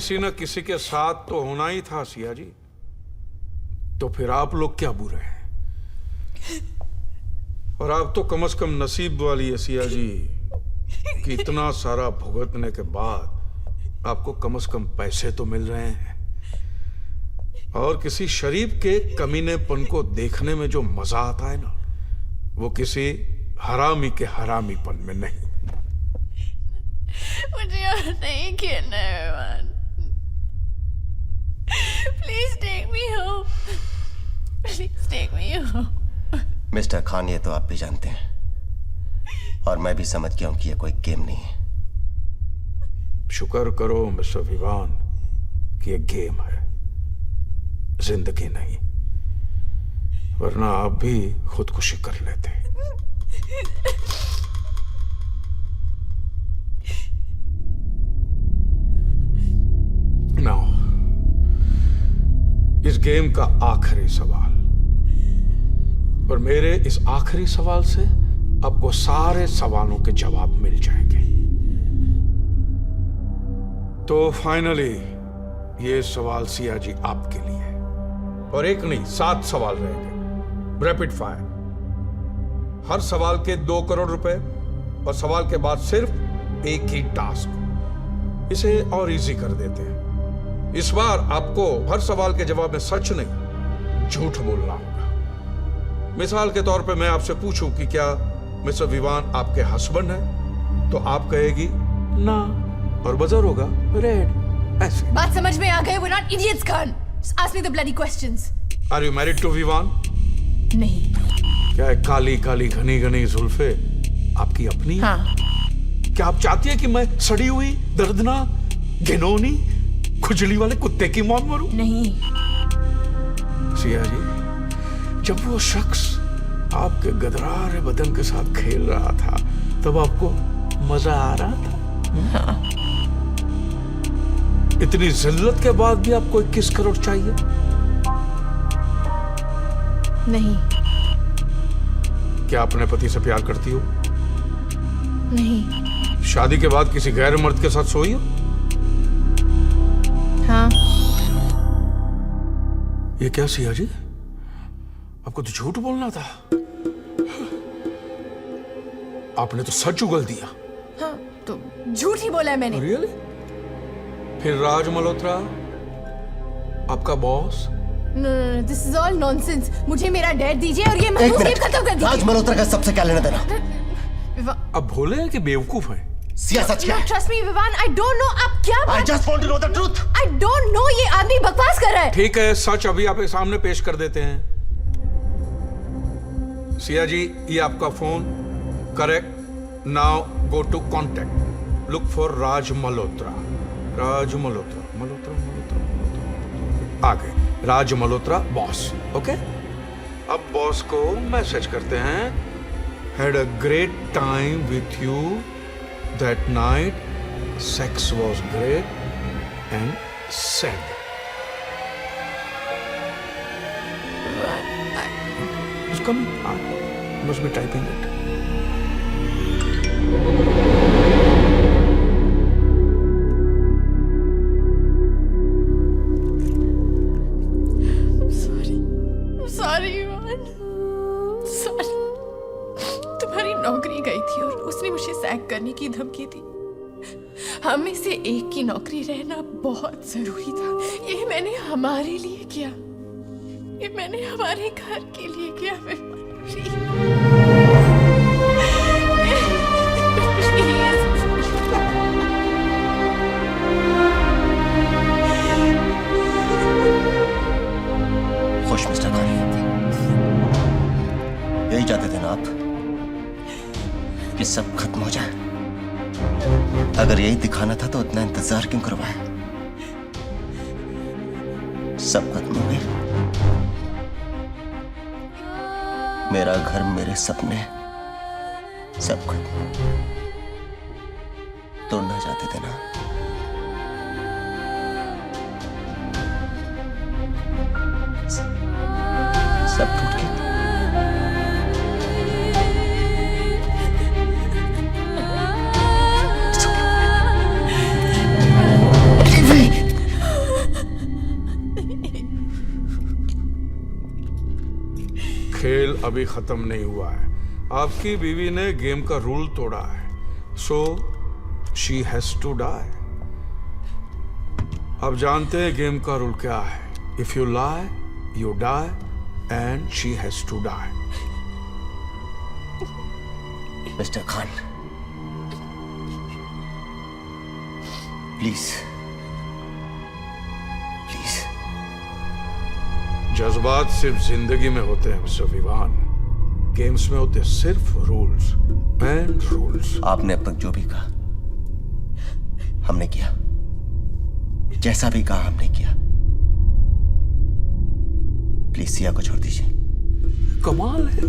किसी न किसी के साथ तो होना ही था सिया जी। तो फिर आप लोग क्या बुरे हैं? और आप तो कम से कम नसीब वाली है सिया जी कि इतना सारा भुगतने के बाद आपको कम से कम पैसे तो मिल रहे हैं। और किसी शरीफ के कमीनेपन को देखने में जो मजा आता है ना, वो किसी हरामी के हरामीपन में नहीं। मुझे और नहीं खेलना है Vivaan. Please take me home. Please take me home. Mister Khan, ये तो आप भी जानते हैं और मैं भी समझ गया हूं कि ये कोई गेम नहीं है। शुक्र करो मिस्टर विवान कि ये गेम है, जिंदगी नहीं, वरना आप भी खुदकुशी कर लेते। नाउ इस गेम का आखिरी सवाल, और मेरे इस आखिरी सवाल से आपको सारे सवालों के जवाब मिल जाएंगे। तो फाइनली ये सवाल सिया जी आपके लिए है, और एक नहीं 7 सवाल रहेंगे, रैपिड फायर। हर सवाल के 2 करोड़ रुपए, और सवाल के बाद सिर्फ एक ही टास्क। इसे और इजी कर देते हैं। इस बार आपको हर सवाल के जवाब में सच नहीं, झूठ बोलना होगा। मिसाल के तौर पे मैं आपसे पूछूं कि क्या मिस्टर विवान आपके हस्बैंड है, तो आप कहेगी ना, और बजर होगा रेड। ऐसे बात समझ में आ गए? We're not idiots, Khan. Just ask me the bloody questions. Are you married to Vivaan? नहीं। क्या है काली काली घनी घनी जुल्फे आपकी अपनी? हाँ। क्या आप चाहती है कि मैं सड़ी हुई दर्दनाक घिनौनी खुजली वाले कुत्ते की मौत मरूं? नहीं। सिया जी, जब वो शख्स आपके गदरारे बदन के साथ खेल रहा था तब आपको मजा आ रहा था? हाँ। इतनी जिल्लत के बाद भी आपको 21 करोड़ चाहिए? नहीं। क्या अपने पति से प्यार करती हो? नहीं। शादी के बाद किसी गैर मर्द के साथ सोई हो? हाँ। ये क्या सिया जी, आपको तो झूठ बोलना था। आपने तो सच उगल दिया। हाँ, तो झूठ ही बोला है मैंने। रियली? फिर राज मल्होत्रा आपका boss? No, this is all nonsense. मुझे मेरा डैड दीजिए और ये महबूब गेम खत्म कर दीजिए। राज मल्होत्रा का सबसे क्या लेना देना? अब भोले हैं कि बेवकूफ हैं? सिया सच क्या है? Trust me, Vivaan, I don't know आप क्या I just want to know the truth. I don't know, ये आदमी बकवास कर रहा है। ठीक है, सच अभी आपके सामने पेश कर देते हैं। सिया जी, ये आपका phone. Correct. Now go to contact, look for Raj Malhotra. Raj Malhotra, Malhotra, Malhotra, Malhotra, आ गए राज मल्होत्रा बॉस। ओके, अब बॉस को मैसेज करते हैं, had a great time with you that night, sex was great and sad. It's coming. I must be typing it. Sorry, Vivaan. Sorry. तुम्हारी नौकरी गई थी और उसने मुझे सैक करने की धमकी दी। हम में से एक की नौकरी रहना बहुत जरूरी था। ये मैंने हमारे लिए किया, ये मैंने हमारे घर के लिए किया। खुश मिस्टर खान, यही चाहते थे ना आप कि सब खत्म हो जाए? अगर यही दिखाना था तो इतना इंतजार क्यों करवाया? सब खत्म हो गया, मेरा घर, मेरे सपने, सब खत्म। तोड़ना चाहते थे ना? सब टूट गया। खेल अभी खत्म नहीं हुआ है। आपकी बीवी ने गेम का रूल तोड़ा है, so she has to die. अब जानते हैं गेम का रूल क्या है। If you lie you die and she has to die. Mister Khan, please please. जज्बात सिर्फ जिंदगी में होते हैं मिस्टर विवान, गेम्स में होते सिर्फ रूल्स एंड रूल्स। आपने अब तक जो भी कहा हमने किया, जैसा भी कहा हमने किया। प्लीज सिया को छोड़ दीजिए। कमाल है।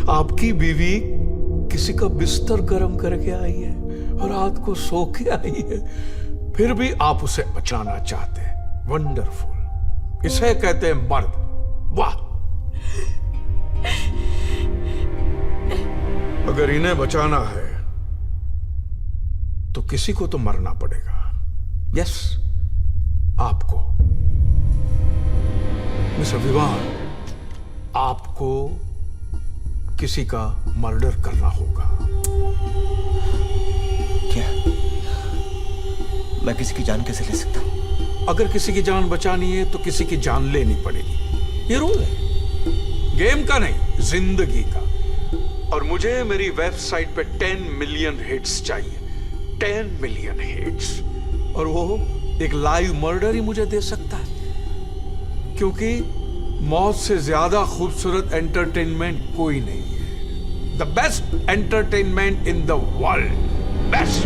आपकी बीवी किसी का बिस्तर गर्म करके आई है और रात को सो के आई है, फिर भी आप उसे बचाना चाहते हैं। वंडरफुल। इसे कहते हैं मर्द। वाह। अगर इन्हें बचाना है तो किसी को तो मरना पड़ेगा। यस, आपको। मिस्टर विवान, आपको किसी का मर्डर करना होगा। क्या मैं किसी की जान कैसे ले सकता हूं? अगर किसी की जान बचानी है तो किसी की जान लेनी पड़ेगी। ये रूल है, गेम का नहीं, जिंदगी का। और मुझे मेरी वेबसाइट पे 10 मिलियन हिट्स चाहिए। 10 मिलियन हिट्स। और वो एक लाइव मर्डर ही मुझे दे सकता है, क्योंकि मौत से ज्यादा खूबसूरत एंटरटेनमेंट कोई नहीं है। The best entertainment in the world. Best.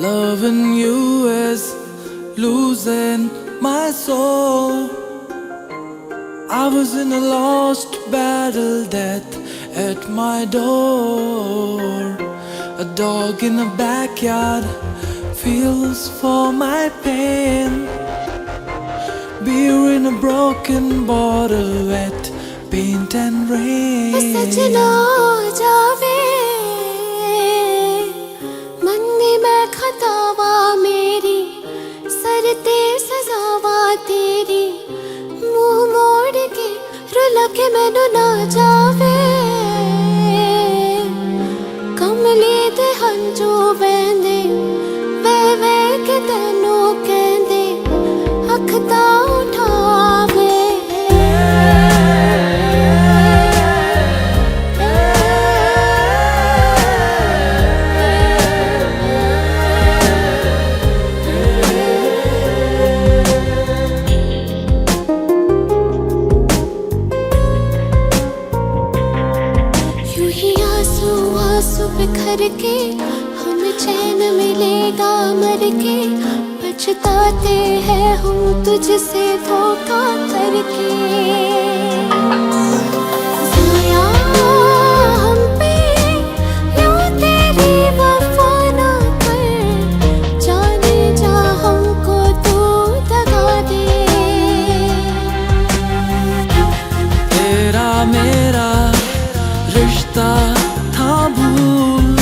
Loving you is losing my soul. I was in a lost battle, death at my door. A dog in the backyard feels for my pain. Beer in a broken bottle, wet paint and rain. सजना जावे मैं खतावा मेरी, sir ते सजावा तेरी, मुंह मोड़ के रुला के मैनू ना जावे। कमली दे हंजू बहंदे वे वे के तेनू कहंदे अख ता उठावे। बिखर के हम चैन मिलेगा मर के, पछताते हैं हम तुझसे धोखा करके। ज़ाया हम पे यूं तेरी वफ़ा ना कर, जाने जा हमको तू दगा दे। तेरा मेरा रिश्ता था भूल,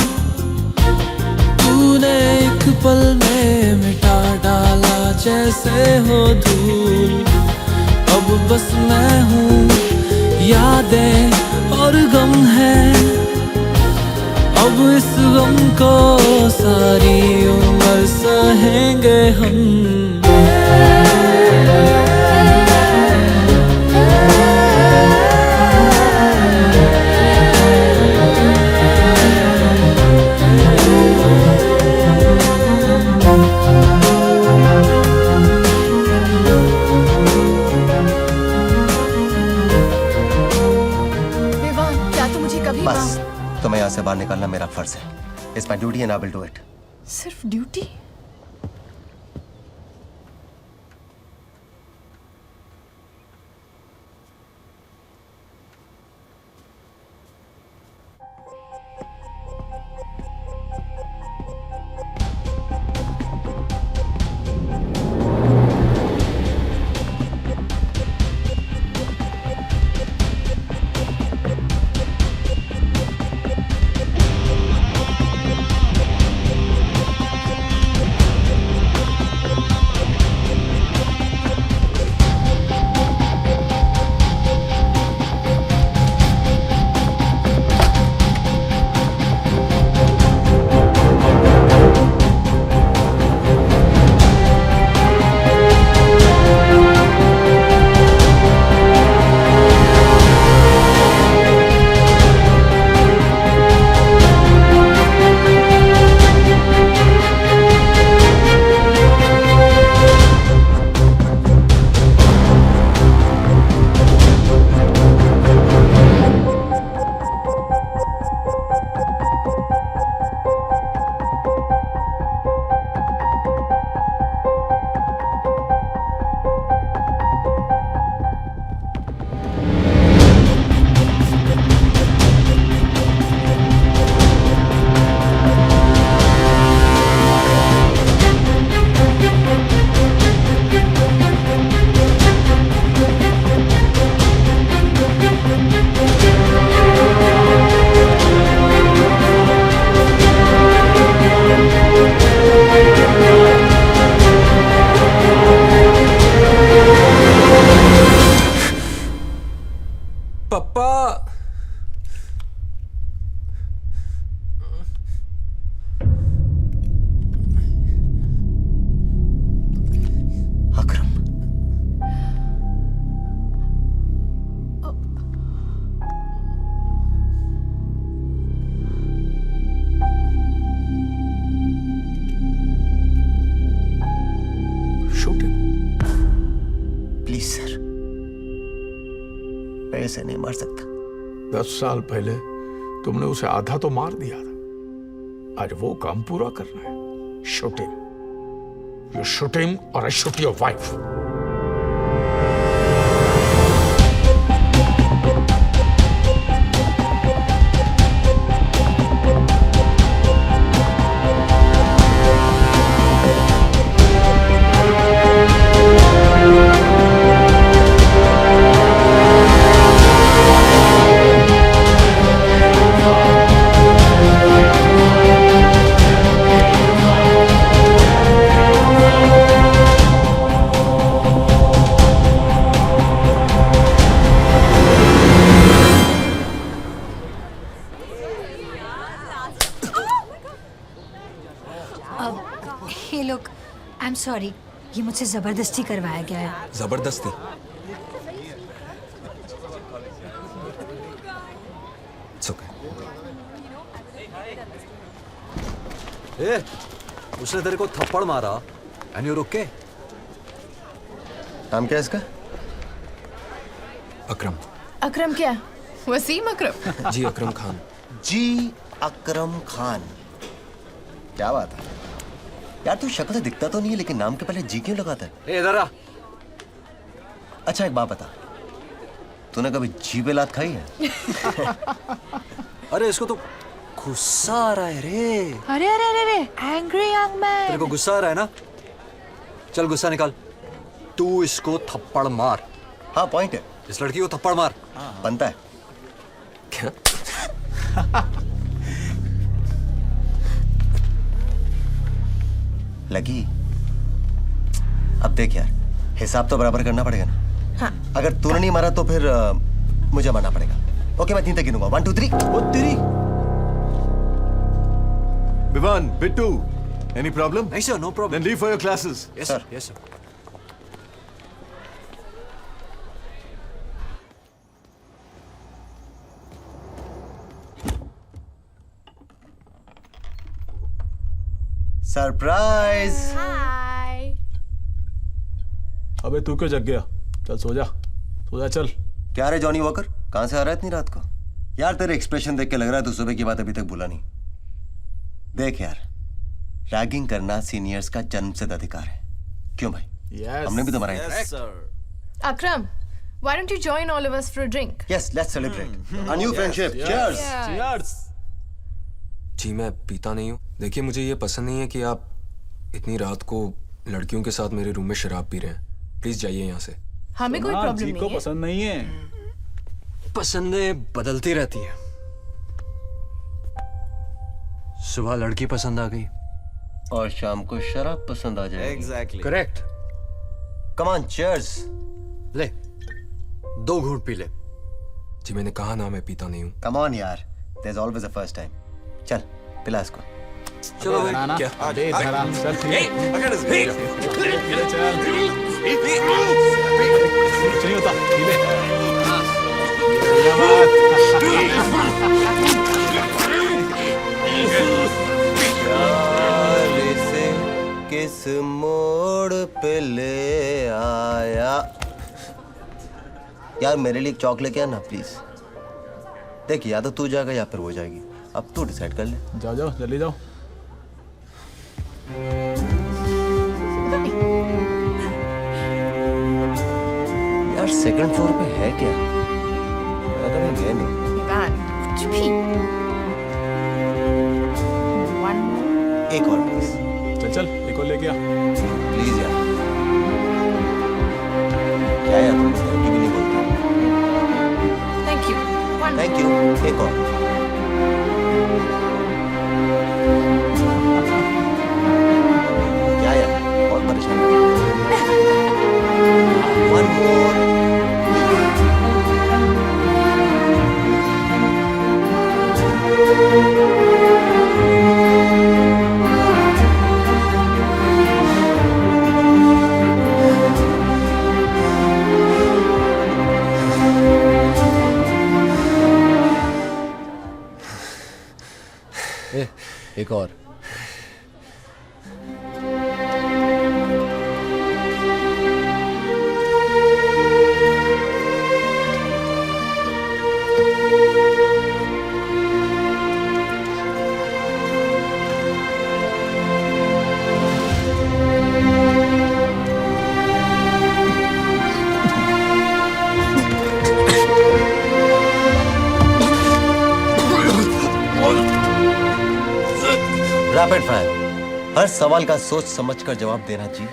तूने एक पल में मिटा डाला जैसे हो धूल। अब बस मैं हूँ, यादें और गम है। अब इस गम को सारी उम्र सहेंगे हम। तुम्हें यहाँ से बाहर निकालना मेरा फर्ज है। It's my duty and I will do it. सिर्फ ड्यूटी? ऐसे नहीं मार सकता। 10 साल पहले तुमने उसे आधा तो मार दिया था, आज वो काम पूरा करना है। Shoot him, you shoot him और आई शूट योर वाइफ। हे लोग, आई एम सॉरी, ये मुझसे जबरदस्ती करवाया गया है। जबरदस्ती? It's okay. ए, उसने तेरे को थप्पड़ मारा एंड यू रुक के? नाम क्या है इसका? अकरम। अकरम क्या? वसीम अकरम? जी अकरम खान। जी अकरम खान, क्या बात है यार, तू शक्ल से दिखता तो नहीं है लेकिन नाम के पहले जी क्यों लगाता है? इधर आ। अच्छा एक बात बता, तूने कभी जी पे लात खाई है? अरे इसको तो गुस्सा आ रहा है रे। अरे अरे अरे अरे, एंग्री यंग मैन। तेरे को गुस्सा आ रहा है ना? चल गुस्सा निकाल, तू इसको थप्पड़ मार। हाँ पॉइंट है, इस लड़की को थप्पड़ मार। बनता है क्या? लगी। अब देख यार, हिसाब तो बराबर करना पड़ेगा ना। हाँ। अगर तूने नहीं मारा तो फिर मुझे मारना पड़ेगा। ओके मैं 3 तक गिनूंगा, 1 2 3। ओ तेरी। Vivaan, Bittu, any problem? नहीं sir, no problem. Then leave for your classes. Yes sir. Yes sir. Surprise. Hi. अबे तू क्यों जग गया? चल सो जा, सो जा चल। क्या रे जॉनी वॉकर, कहाँ से आ रहा है इतनी रात को? यार तेरे एक्सप्रेशन देख के लग रहा है तू सुबह की बात अभी तक भूला नहीं। देख यार, रैगिंग करना सीनियर्स का जन्मसिद्ध अधिकार है। क्यों भाई? Yes. हमने भी तो मरा है। Yes, sir. Akram, why don't you join all of us for a drink? Yes, let's celebrate a new friendship. Cheers. Cheers. जी मैं पीता नहीं हूँ। देखिए मुझे ये पसंद नहीं है कि आप इतनी रात को लड़कियों के साथ मेरे रूम में शराब पी रहे हैं। प्लीज जाइए यहाँ से। हमें कोई प्रॉब्लम जी नहीं को है। पसंद नहीं है। पसंदें बदलती रहती है। सुबह लड़की पसंद आ गई और शाम को शराब पसंद आ जाएगी। Exactly. Correct. Come on, cheers. ले 2 घूंट पी ले। जी मैंने कहा ना मैं पीता नहीं हूँ। Come on यार, there's always a first time. चल पिला इसको। चलो भाई। ना क्या? अबे धरा चल ठीक है। चल कुछ नहीं होता, पी ले। यार इसे किस मोड़ पे ले आया? यार मेरे लिए एक चॉक लेके आना प्लीज। देख या तो तू जाएगा या फिर वो जाएगी, अब तू डिसाइड कर ले। जाओ जाओ जल्दी जाओ। यार सेकंड फ्लोर पे है क्या? मैं कभी गया नहीं। Ivan, कुछ भी। One more. एक और प्लीज। चल चल एक और लेके आ। प्लीज यार। क्या यार तुम थैंक यू भी नहीं बोलते? Thank you. One thank you. एक और। क्या यार बहुत परेशान हो गया। One more. एक और। Rapid fire. हर सवाल का सोच समझ कर जवाब देना जी।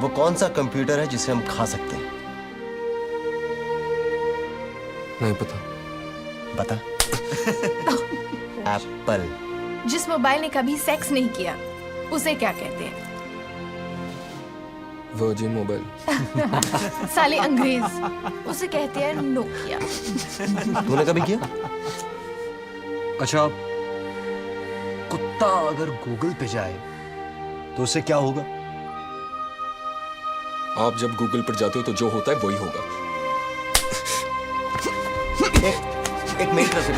वो कौन सा कंप्यूटर है जिसे हम खा सकते हैं? नहीं पता। बता। एप्पल। जिस मोबाइल ने कभी सेक्स नहीं किया उसे क्या कहते हैं? Virgin mobile. साले अंग्रेज, उसे कहते हैं नोकिया। तूने कभी किया? अच्छा, कुत्ता अगर गूगल पे जाए तो उससे क्या होगा? आप जब गूगल पर जाते हो तो जो होता है वही होगा। एक मेरी तरफ से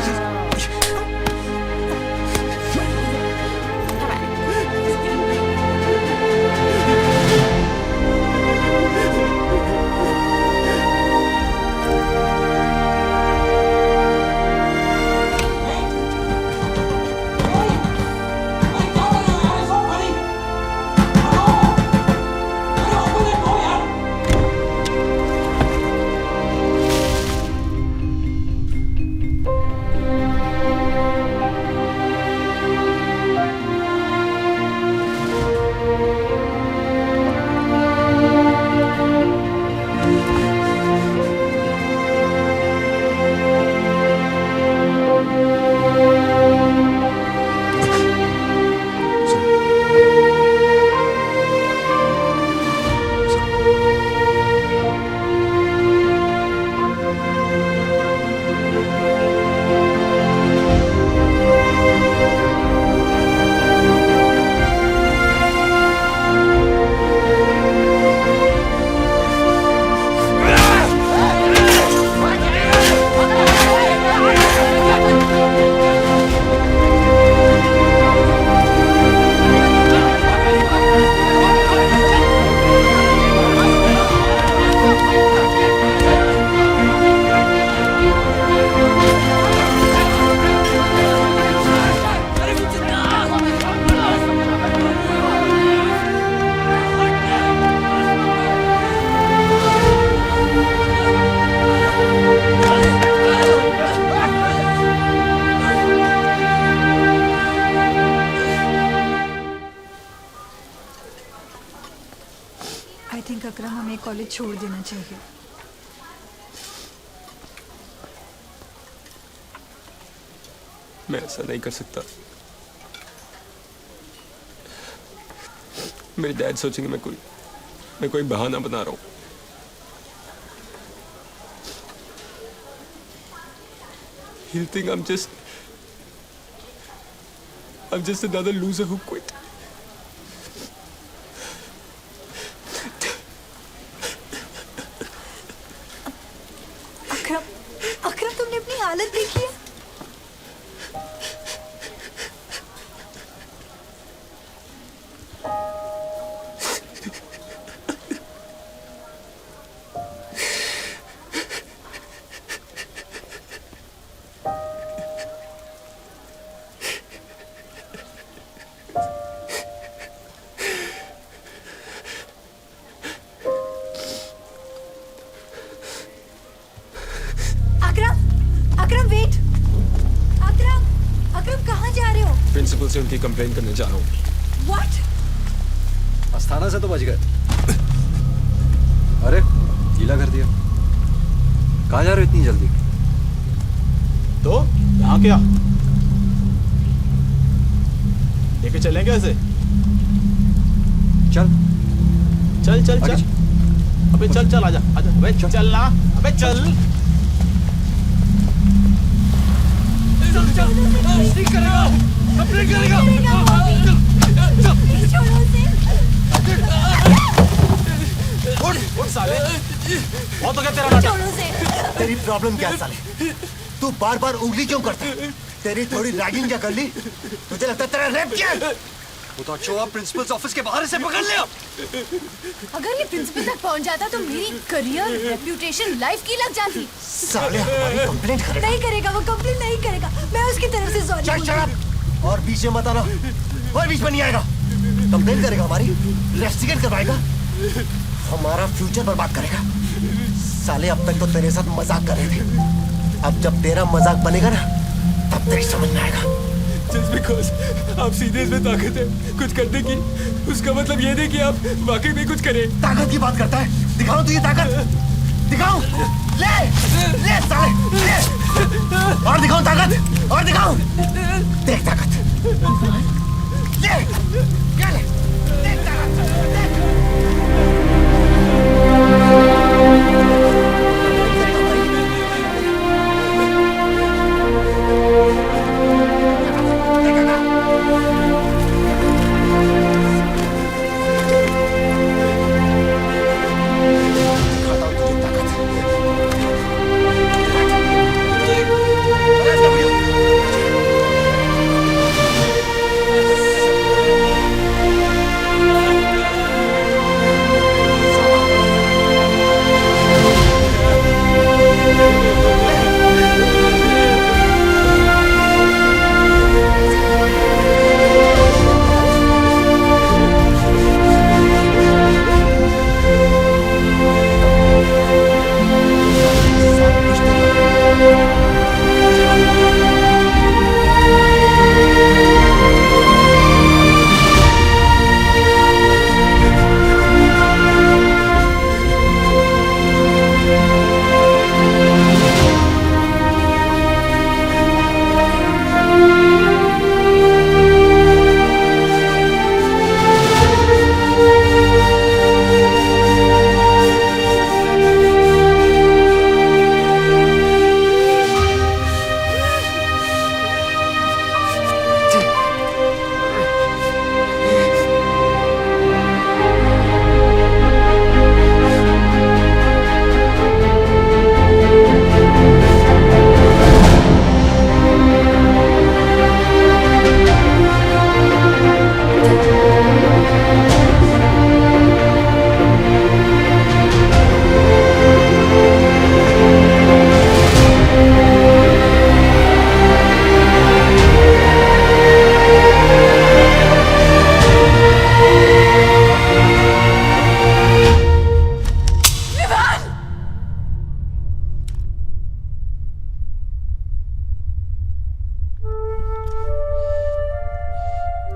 आई थिंक अकरम हमें कॉलेज छोड़ देना चाहिए। मैं ऐसा नहीं कर सकता। मेरे डैड सोचेंगे मैं कोई बहाना बना रहा हूँ। He'll think I'm just another loser who quit. अकरम तुमने अपनी हालत देखी है? अकरम वेट। अकरम कहाँ जा रहे हो? प्रिंसिपल से उनकी कंप्लेन करने जा रहा हूँ। What? अस्थाना से तो बच गए। अरे गीला कर दिया। कहाँ जा रहे हो इतनी जल्दी? तो यहाँ क्या? लेके चलेंगे ऐसे? चल चल चल चल। अबे चल चल आजा आजा। अबे चल ना। अबे चल। नहीं करेगा। अब नहीं करेगा। उठ साले। बहुत हो गया तेरा नाटक। तेरी प्रॉब्लम क्या है साले? तू बार बार उंगली क्यों करता है? तेरी थोड़ी रैगिंग क्या कर ली? तुझे लगता है तेरा रेप किया है? वो तो अच्छा हुआ प्रिंसिपल्स ऑफिस के बाहर से पकड़ लिया। अगर ये प्रिंसिपल तक पहुंच जाता तो मेरी करियर, रेप्यूटेशन, लाइफ की लग जाती। साले हमारी कंप्लेंट करेगा। नहीं करेगा, वो कंप्लेंट नहीं करेगा। मैं उसकी तरफ से सॉरी बोलूंगी। और बीच में मत आना। कोई बीच में नहीं आएगा। कंप्लेंट करेगा हमारी, इन्वेस्टिगेट करवाएगा, हमारा फ्यूचर बर्बाद करेगा। साले अब तक तो तेरे साथ मजाक कर रहे थे, अब जब तेरा मजाक बनेगा ना तब तेरी समझ में आएगा। Just because आप सीधे इसमें ताकत है कुछ करने की, उसका मतलब ये नहीं कि आप वाकई में कुछ करें। ताकत की बात करता है, दिखाओ तुझे ताकत, दिखाओ, ले ले साले ले, और दिखाओ ताकत, और दिखाओ, देख ताकत, ले क्या ले, देख ताकत, देख।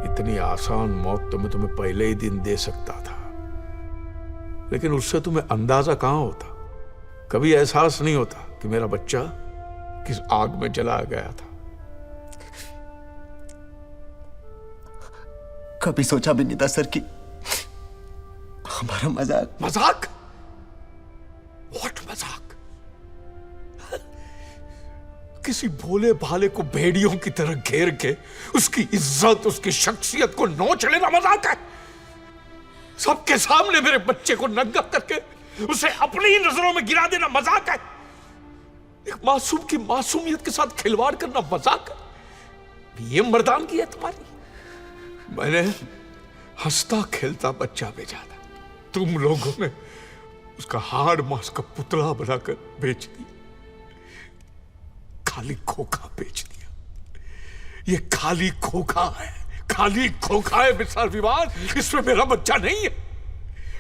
इतनी आसान मौत तो मैं तुम्हें पहले ही दिन दे सकता था, लेकिन उससे तुम्हें अंदाजा कहां होता, कभी एहसास नहीं होता कि मेरा बच्चा किस आग में जला गया था। कभी सोचा भी नहीं था सर कि हमारा मजाक मजाक? व्हाट मजाक? किसी भोले भाले को भेड़ियों की तरह घेर के उसकी इज्जत, उसकी शख्सियत को नोच लेना मजाक है? सबके सामने मेरे बच्चे को नंगा करके उसे अपनी ही नजरों में गिरा देना मजाक है? एक मासूम की मासूमियत के साथ खिलवाड़ करना मजाक है? ये मर्दानगी है तुम्हारी? मैंने हंसता खेलता बच्चा भेजा था, तुम लोगों ने उसका हाड़ मांस का पुतला बनाकर बेच दिया, खाली खोखा बेच दिया। ये खाली खोखा है, खाली खोखा है मिस्टर विवान। इसमें मेरा बच्चा नहीं है।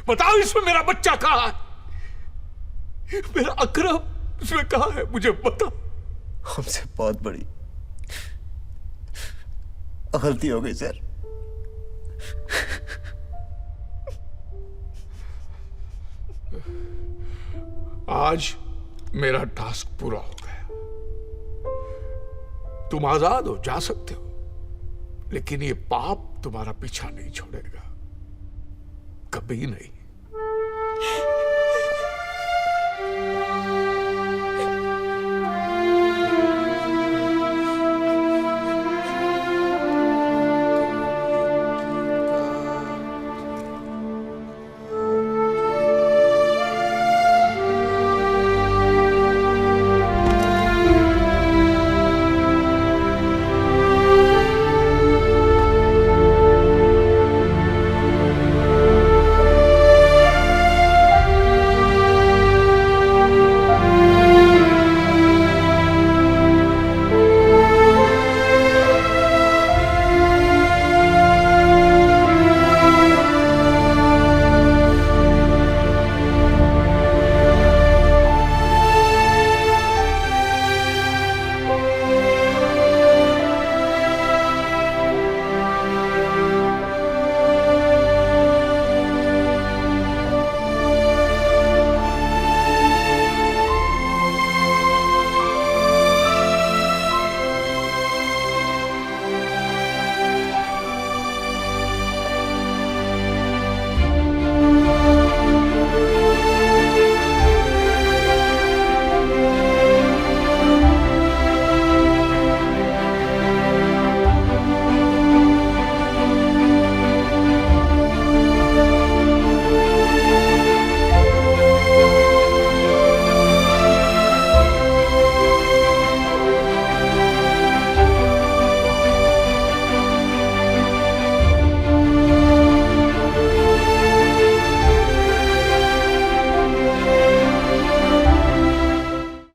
बताओ इसमें मेरा बच्चा कहां है? मेरा अकरम इसमें कहां है? मुझे बताओ। हमसे बहुत बड़ी गलती हो गई सर। आज मेरा टास्क पूरा हो गया। तुम आजाद हो, जा सकते हो, लेकिन ये पाप तुम्हारा पीछा नहीं छोड़ेगा, कभी नहीं।